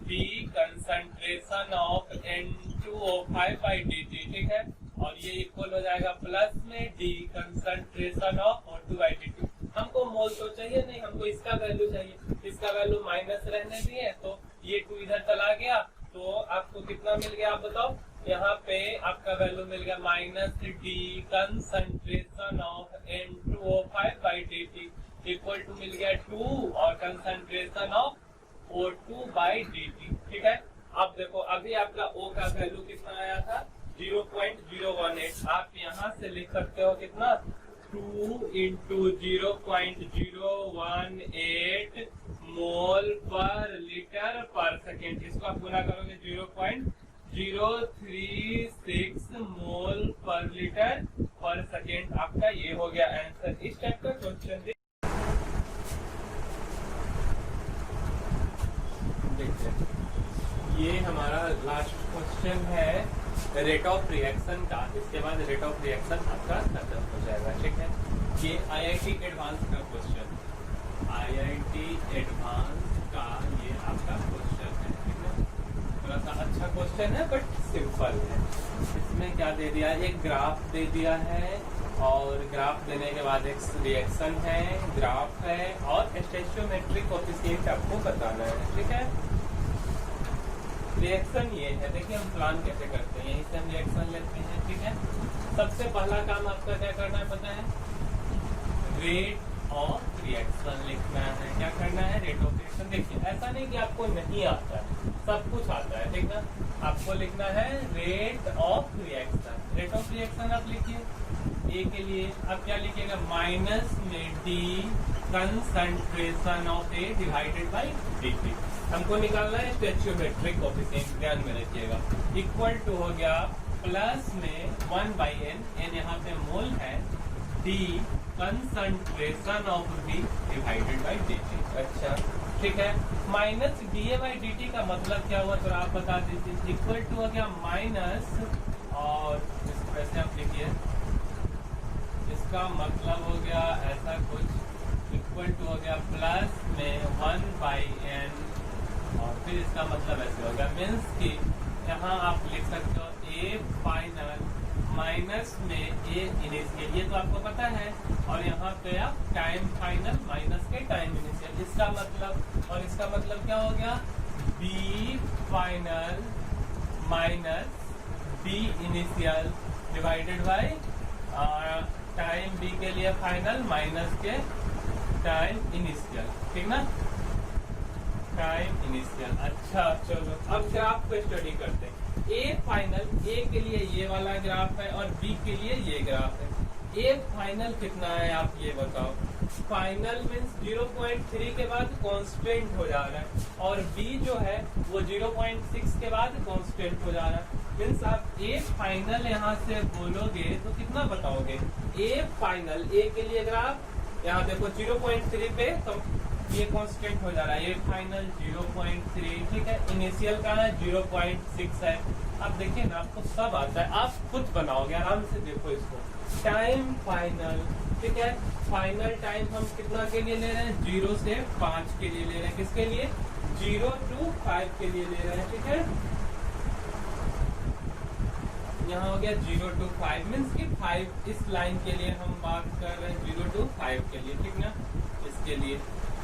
D concentration of N2O5 by dt, ठीक है, और ये इक्वल हो जाएगा प्लस में D concentration of O2 by dt। हमको मोल तो चाहिए नहीं, हमको इसका वैल्यू चाहिए, इसका वैल्यू माइनस रहने दिए, तो ये 2 इधर चला गया, तो आपको कितना मिल गया आप बताओ, यहाँ पे आपका वैल्यू मिल गया -D concentration of N2O5 by dt equal to मिल गया 2 और concentration of O2 by dt, ठीक है। अब देखो अभी आपका O का वैल्यू कितना आया था 0.018, आप यहाँ से लिख सकते हो कितना 2 × 0.018 मोल पर लीटर पर सेकेंड, इसको आप गुना करोगे 0.036 मोल पर लीटर पर सेकेंड, आपका ये हो गया आंसर। इस टाइप का क्वेश्चन देखिए, ये हमारा लास्ट क्वेश्चन है रेट ऑफ रिएक्शन का, इसके बाद रेट ऑफ रिएक्शन आपका खत्म हो जाएगा, ठीक है। ये IIT एडवांस का क्वेश्चन, IIT एडवांस का ये आपका क्वेश्चन है, ठीक है। थोड़ा सा अच्छा क्वेश्चन है बट सिंपल है। इसमें क्या दे दिया है, एक ग्राफ दे दिया है, और ग्राफ देने के बाद एक रिएक्शन है, ग्राफ है, और स्टोइकियोमेट्रिक कोएफिशिएंट आपको बताना है, ठीक है। रिएक्शन ये है, देखिए हम प्लान कैसे करते हैं, यहीं से हम रिएक्शन लेते हैं, ठीक है। सबसे पहला काम आपका क्या करना है पता है, रेट ऑफ रिएक्शन लिखना है। क्या करना है, रेट ऑफ रिएक्शन। देखिए ऐसा नहीं कि आपको नहीं आता है, सब कुछ आता है, ठीक ना। आपको लिखना है rate of reaction. Rate of reaction आप लिखिए, ए के लिए आप क्या लिखिएगा, माइनस में D concentration of A divided by dt। हमको निकालना है स्टोइकियोमेट्रिक कोएफिशिएंट, ध्यान में रखिएगा, इक्वल टू हो गया प्लस में 1/n, n यहाँ पे मोल है, D concentration of B divided by dt। अच्छा ठीक है, माइनस da/dt का मतलब क्या हुआ तो आप बता दीजिए, इक्वल टू हो गया माइनस, और इसको ऐसे आप लिखिए, इसका मतलब हो गया ऐसा कुछ, इक्वल टू हो गया प्लस में 1/n, और फिर इसका मतलब ऐसे हो गया, मीन्स कि यहाँ आप लिख सकते हो ए फाइनल माइनस में ए इनिशियल, ये तो आपको पता है, और यहाँ पे आप टाइम फाइनल माइनस के टाइम इनिशियल, इसका मतलब, और इसका मतलब क्या हो गया, B final minus B initial divided by time B के लिए फाइनल माइनस के टाइम इनिशियल, ठीक ना, टाइम इनिशियल। अच्छा चलो अब ग्राफ को स्टडी करते हैं। ए फाइनल, ए के लिए ये वाला ग्राफ है और बी के लिए ये ग्राफ है। ए फाइनल कितना है आप ये बताओ, फाइनल मीन्स 0.3 के बाद कांस्टेंट हो जा रहा है, और बी जो है वो 0.6 के बाद कांस्टेंट हो जा रहा है, मीन्स आप ए फाइनल यहाँ से बोलोगे तो कितना बताओगे, ए फाइनल, ए के लिए ग्राफ यहाँ देखो 0.3 पे तो ये कांस्टेंट हो जा रहा है, ये फाइनल 0.3, ठीक है, इनिशियल का है 0.6 है, आप देखिए ना, आपको सब आता है, आप खुद बनाओगे आराम से। देखो इसको, टाइम फाइनल, ठीक है। फाइनल टाइम हम कितना के लिए ले रहे हैं? 0 से 5 के लिए ले रहे हैं। किसके लिए? 0 to 5 के लिए ले रहे हैं, ठीक है। यहाँ हो गया 0 to 5 मीन्स कि 5 इस लाइन के लिए हम बात कर रहे हैं, 0 to 5 के लिए, ठीक ना, इसके लिए।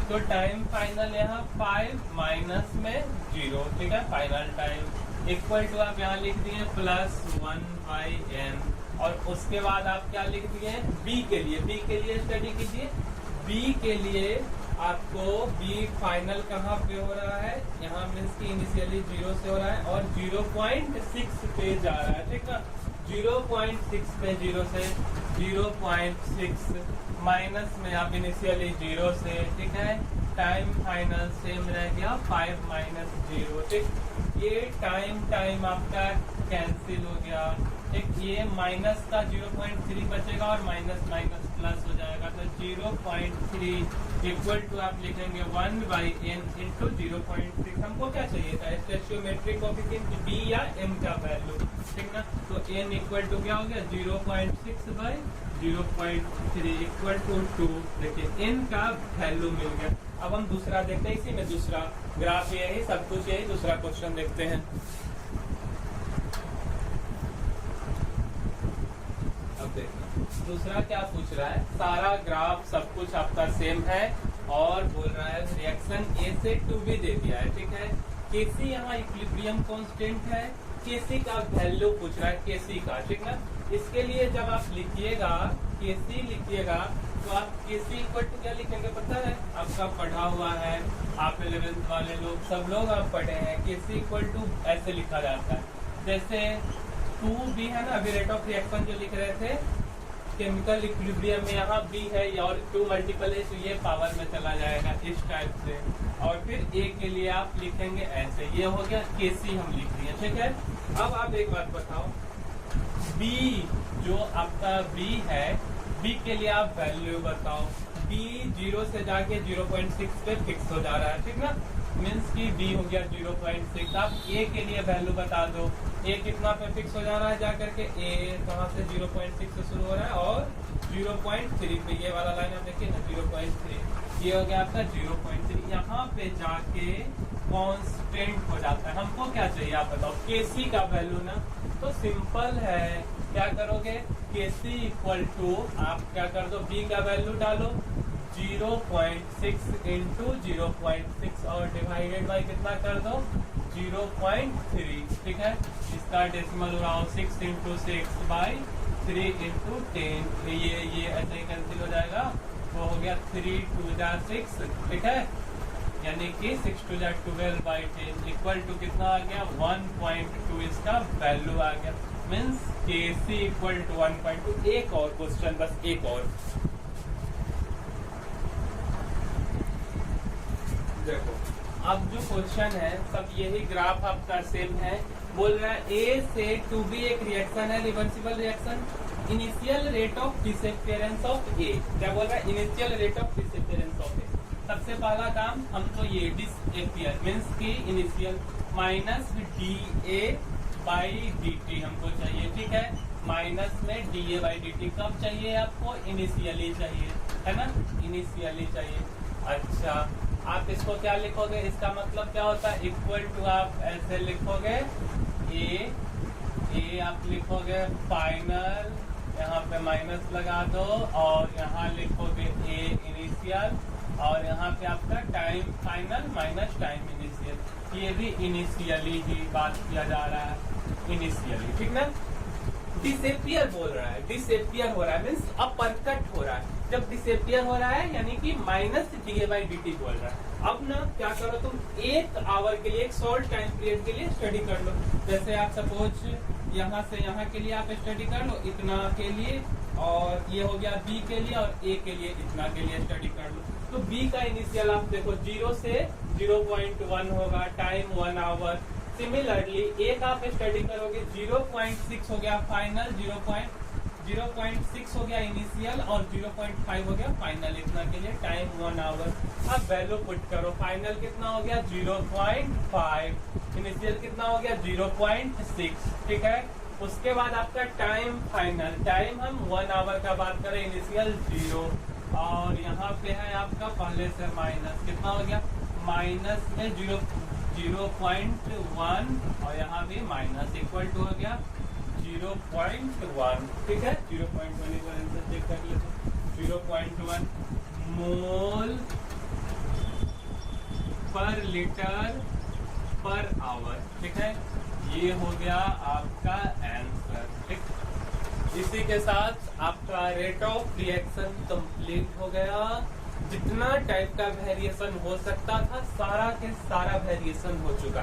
तो टाइम फाइनल यहाँ 5 माइनस में 0, ठीक है। फाइनल टाइम इक्वल टू आप यहाँ लिख दिए +1/n, और उसके बाद आप क्या लिख दिए? बी के लिए, बी के लिए स्टडी कीजिए। बी के लिए आपको बी फाइनल कहाँ पे हो रहा है? यहाँ मीन्स की इनिशियली 0 से हो रहा है और 0.6 पे जा रहा है, ठीक ना। 0.6 पे 0 से 0.6 माइनस में आप इनिशियली 0 से, ठीक है। टाइम फाइनल सेम रह गया 5 माइनस 0, ठीक। ये टाइम आपका कैंसिल हो गया, ठीक। ये माइनस का 0.3 बचेगा और माइनस माइनस प्लस हो जाएगा, तो 0.3 इक्वल टू आप लिखेंगे 1/n इंटू 0.6। हमको क्या चाहिए था? स्टोइचियोमेट्रिक कोएफिशिएंट बी या m का वैल्यू, ठीक ना। तो n इक्वल टू क्या हो गया? 0.6/0.3 इक्वल टू 2। देखिए n का वैल्यू मिल गया। अब हम दूसरा देखते हैं, इसी में दूसरा ग्राफ यही, सब कुछ यही। दूसरा क्वेश्चन देखते हैं। अब देखिए दूसरा क्या पूछ रहा है। सारा ग्राफ सब कुछ आपका सेम है और बोल रहा है रिएक्शन A से 2B दे दिया है, ठीक है। Kc यहाँ इक्विलिब्रियम कांस्टेंट है। Kc का वैल्यू पूछ रहा है, Kc का, ठीक ना। इसके लिए जब आप लिखिएगा Kc लिखिएगा तो आप Kc इक्वल टू क्या लिखेंगे पता है? आपका पढ़ा हुआ है, आप 11th वाले लोग, सब लोग आप पढ़े हैं। Kc इक्वल टू ऐसे लिखा जाता है, जैसे 2B है ना, अभी रेट ऑफ रिएक्शन जो लिख रहे थे केमिकल इक्विलिब्रियम में, यहाँ B है और 2 मल्टीपल है तो ये पावर में चला जाएगा इस टाइप से। और फिर A के लिए आप लिखेंगे ऐसे। ये हो गया Kc हम लिख दिए, ठीक है। अब आप एक बात बताओ, B जो आपका B है, B के लिए आप वैल्यू बताओ। B 0 से जाके 0.6 पे फिक्स हो जा रहा है, ठीक ना। मीन्स की B हो गया 0.6। आप A के लिए वैल्यू बता दो। A कितना पे फिक्स हो जा रहा है? जाकर के A कहाँ से 0.6 से शुरू हो रहा है और 0.3 पे, ये वाला लाइन आप देखिए ना, 0.3। ये हो गया आपका 0.3। यहाँ पे जाके कांस्टेंट हो जाता है। हमको क्या चाहिए आप बताओ? Kc का वैल्यू ना। तो सिंपल है, क्या करोगे? Kc इक्वल टू आप क्या कर दो? B का वैल्यू डालो 0.6 इंटू 0.6 और डिवाइडेड बाई कितना कर दो? 0.3, ठीक है। इसका डेसिमल हो रहा हो 6 इंटू 6/3 इंटू 10। ये ऐसे ही कैंसिल हो जाएगा, वो हो गया 3 2 6, ठीक है। यानी कि 6 2 12/10 इक्वल टू कितना आ गया? 1.2 इसका वैल्यू आ गया। Means Kc equal to 1.2। एक और क्वेश्चन, बस एक और देखो। अब जो क्वेश्चन है सब यही ग्राफ आपका सेम है। बोल रहा है A से 2B एक रिएक्शन है, reversible reaction. Initial rate of disappearance of A, क्या बोल रहा है? Initial rate of disappearance of A। सबसे पहला काम हमको ये डिसअपियर मीन्स की इनिशियल माइनस dA/dt हमको चाहिए, ठीक है। माइनस में dA/dt कब चाहिए आपको? इनिशियली चाहिए, है ना, इनिशियली चाहिए। अच्छा, आप इसको क्या लिखोगे? इसका मतलब क्या होता है? इक्वल टू आप ऐसे लिखोगे ए आप लिखोगे फाइनल, यहाँ पे माइनस लगा दो और यहाँ लिखोगे A इनिशियल, और यहाँ पे आपका time final minus time initial. ये भी इनिशियली ही बात किया जा रहा है, इनिशियली, ठीक ना। डिसअपियर बोल रहा है, डिसअपियर हो रहा है मीन्स अपरकट हो रहा है। जब डिसअपियर हो रहा है यानी कि माइनस dA/dt बोल रहा है। अब ना क्या करो तुम, 1 आवर के लिए, एक शॉर्ट टाइम पीरियड के लिए स्टडी कर लो। जैसे आप सपोज यहाँ से यहाँ के लिए आप स्टडी कर लो इतना के लिए, और ये हो गया B के लिए, और A के लिए इतना के लिए स्टडी कर लो। तो B का इनिशियल आप देखो 0 से 0.1 होगा, टाइम 1 आवर। सिमिलरली एक आप स्टडी करोगे 0.6 हो गया फाइनल, 0.6 हो गया इनिशियल और 0.5 हो गया फाइनल। इतना के लिए टाइम 1 आवर। अब वैल्यू पुट करो। फाइनल कितना हो गया 0.5, इनिशियल कितना हो गया 0.6, ठीक है। उसके बाद आपका टाइम फाइनल, टाइम हम 1 आवर का बात करें, इनिशियल 0 और यहाँ पे है आपका पहले से माइनस, कितना हो गया माइनस में 0.1 और यहाँ भी माइनस इक्वल टू हो गया 0.1, ठीक है। 0.1 एक बार आंसर चेक कर लेते। 0.1 मोल पर लीटर पर आवर, ठीक है। ये हो गया आपका आंसर, ठीक। इसी के साथ आपका रेट ऑफ रिएक्शन कंप्लीट हो गया। जितना टाइप का वेरिएशन हो सकता था सारा के सारा वेरिएशन हो चुका।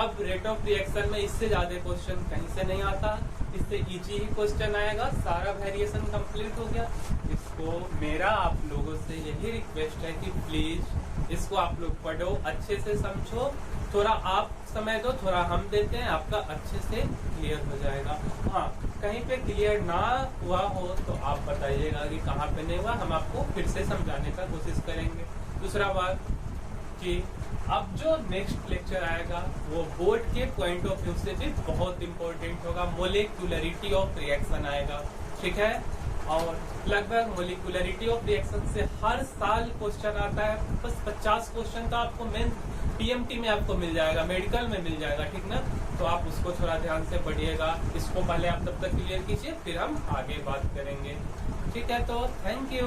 अब रेट ऑफ रिएक्शन में इससे ज्यादा क्वेश्चन कहीं से नहीं आता, इससे इजी ही क्वेश्चन आएगा। सारा वेरिएशन कंप्लीट हो गया। इसको मेरा आप लोगों से यही रिक्वेस्ट है कि प्लीज इसको आप लोग पढ़ो, अच्छे से समझो। थोड़ा आप समय दो, थोड़ा हम देते हैं, आपका अच्छे से क्लियर हो जाएगा। हाँ, कहीं पे क्लियर ना हुआ हो तो आप बताइएगा कि कहाँ पे नहीं हुआ, हम आपको फिर से समझाने का कोशिश करेंगे। दूसरा बात कि अब जो नेक्स्ट लेक्चर आएगा वो बोर्ड के पॉइंट ऑफ व्यू से भी बहुत इंपॉर्टेंट होगा। मोलिकुलरिटी ऑफ रिएक्शन आएगा, ठीक है। और लगभग मोलिकुलरिटी ऑफ रिएक्शन से हर साल क्वेश्चन आता है। बस 50 क्वेश्चन तो आपको मेन टीएमटी में आपको मिल जाएगा, मेडिकल में मिल जाएगा, ठीक ना। तो आप उसको थोड़ा ध्यान से पढ़िएगा। इसको पहले आप तब तक क्लियर कीजिए, फिर हम आगे बात करेंगे, ठीक है। तो थैंक यू।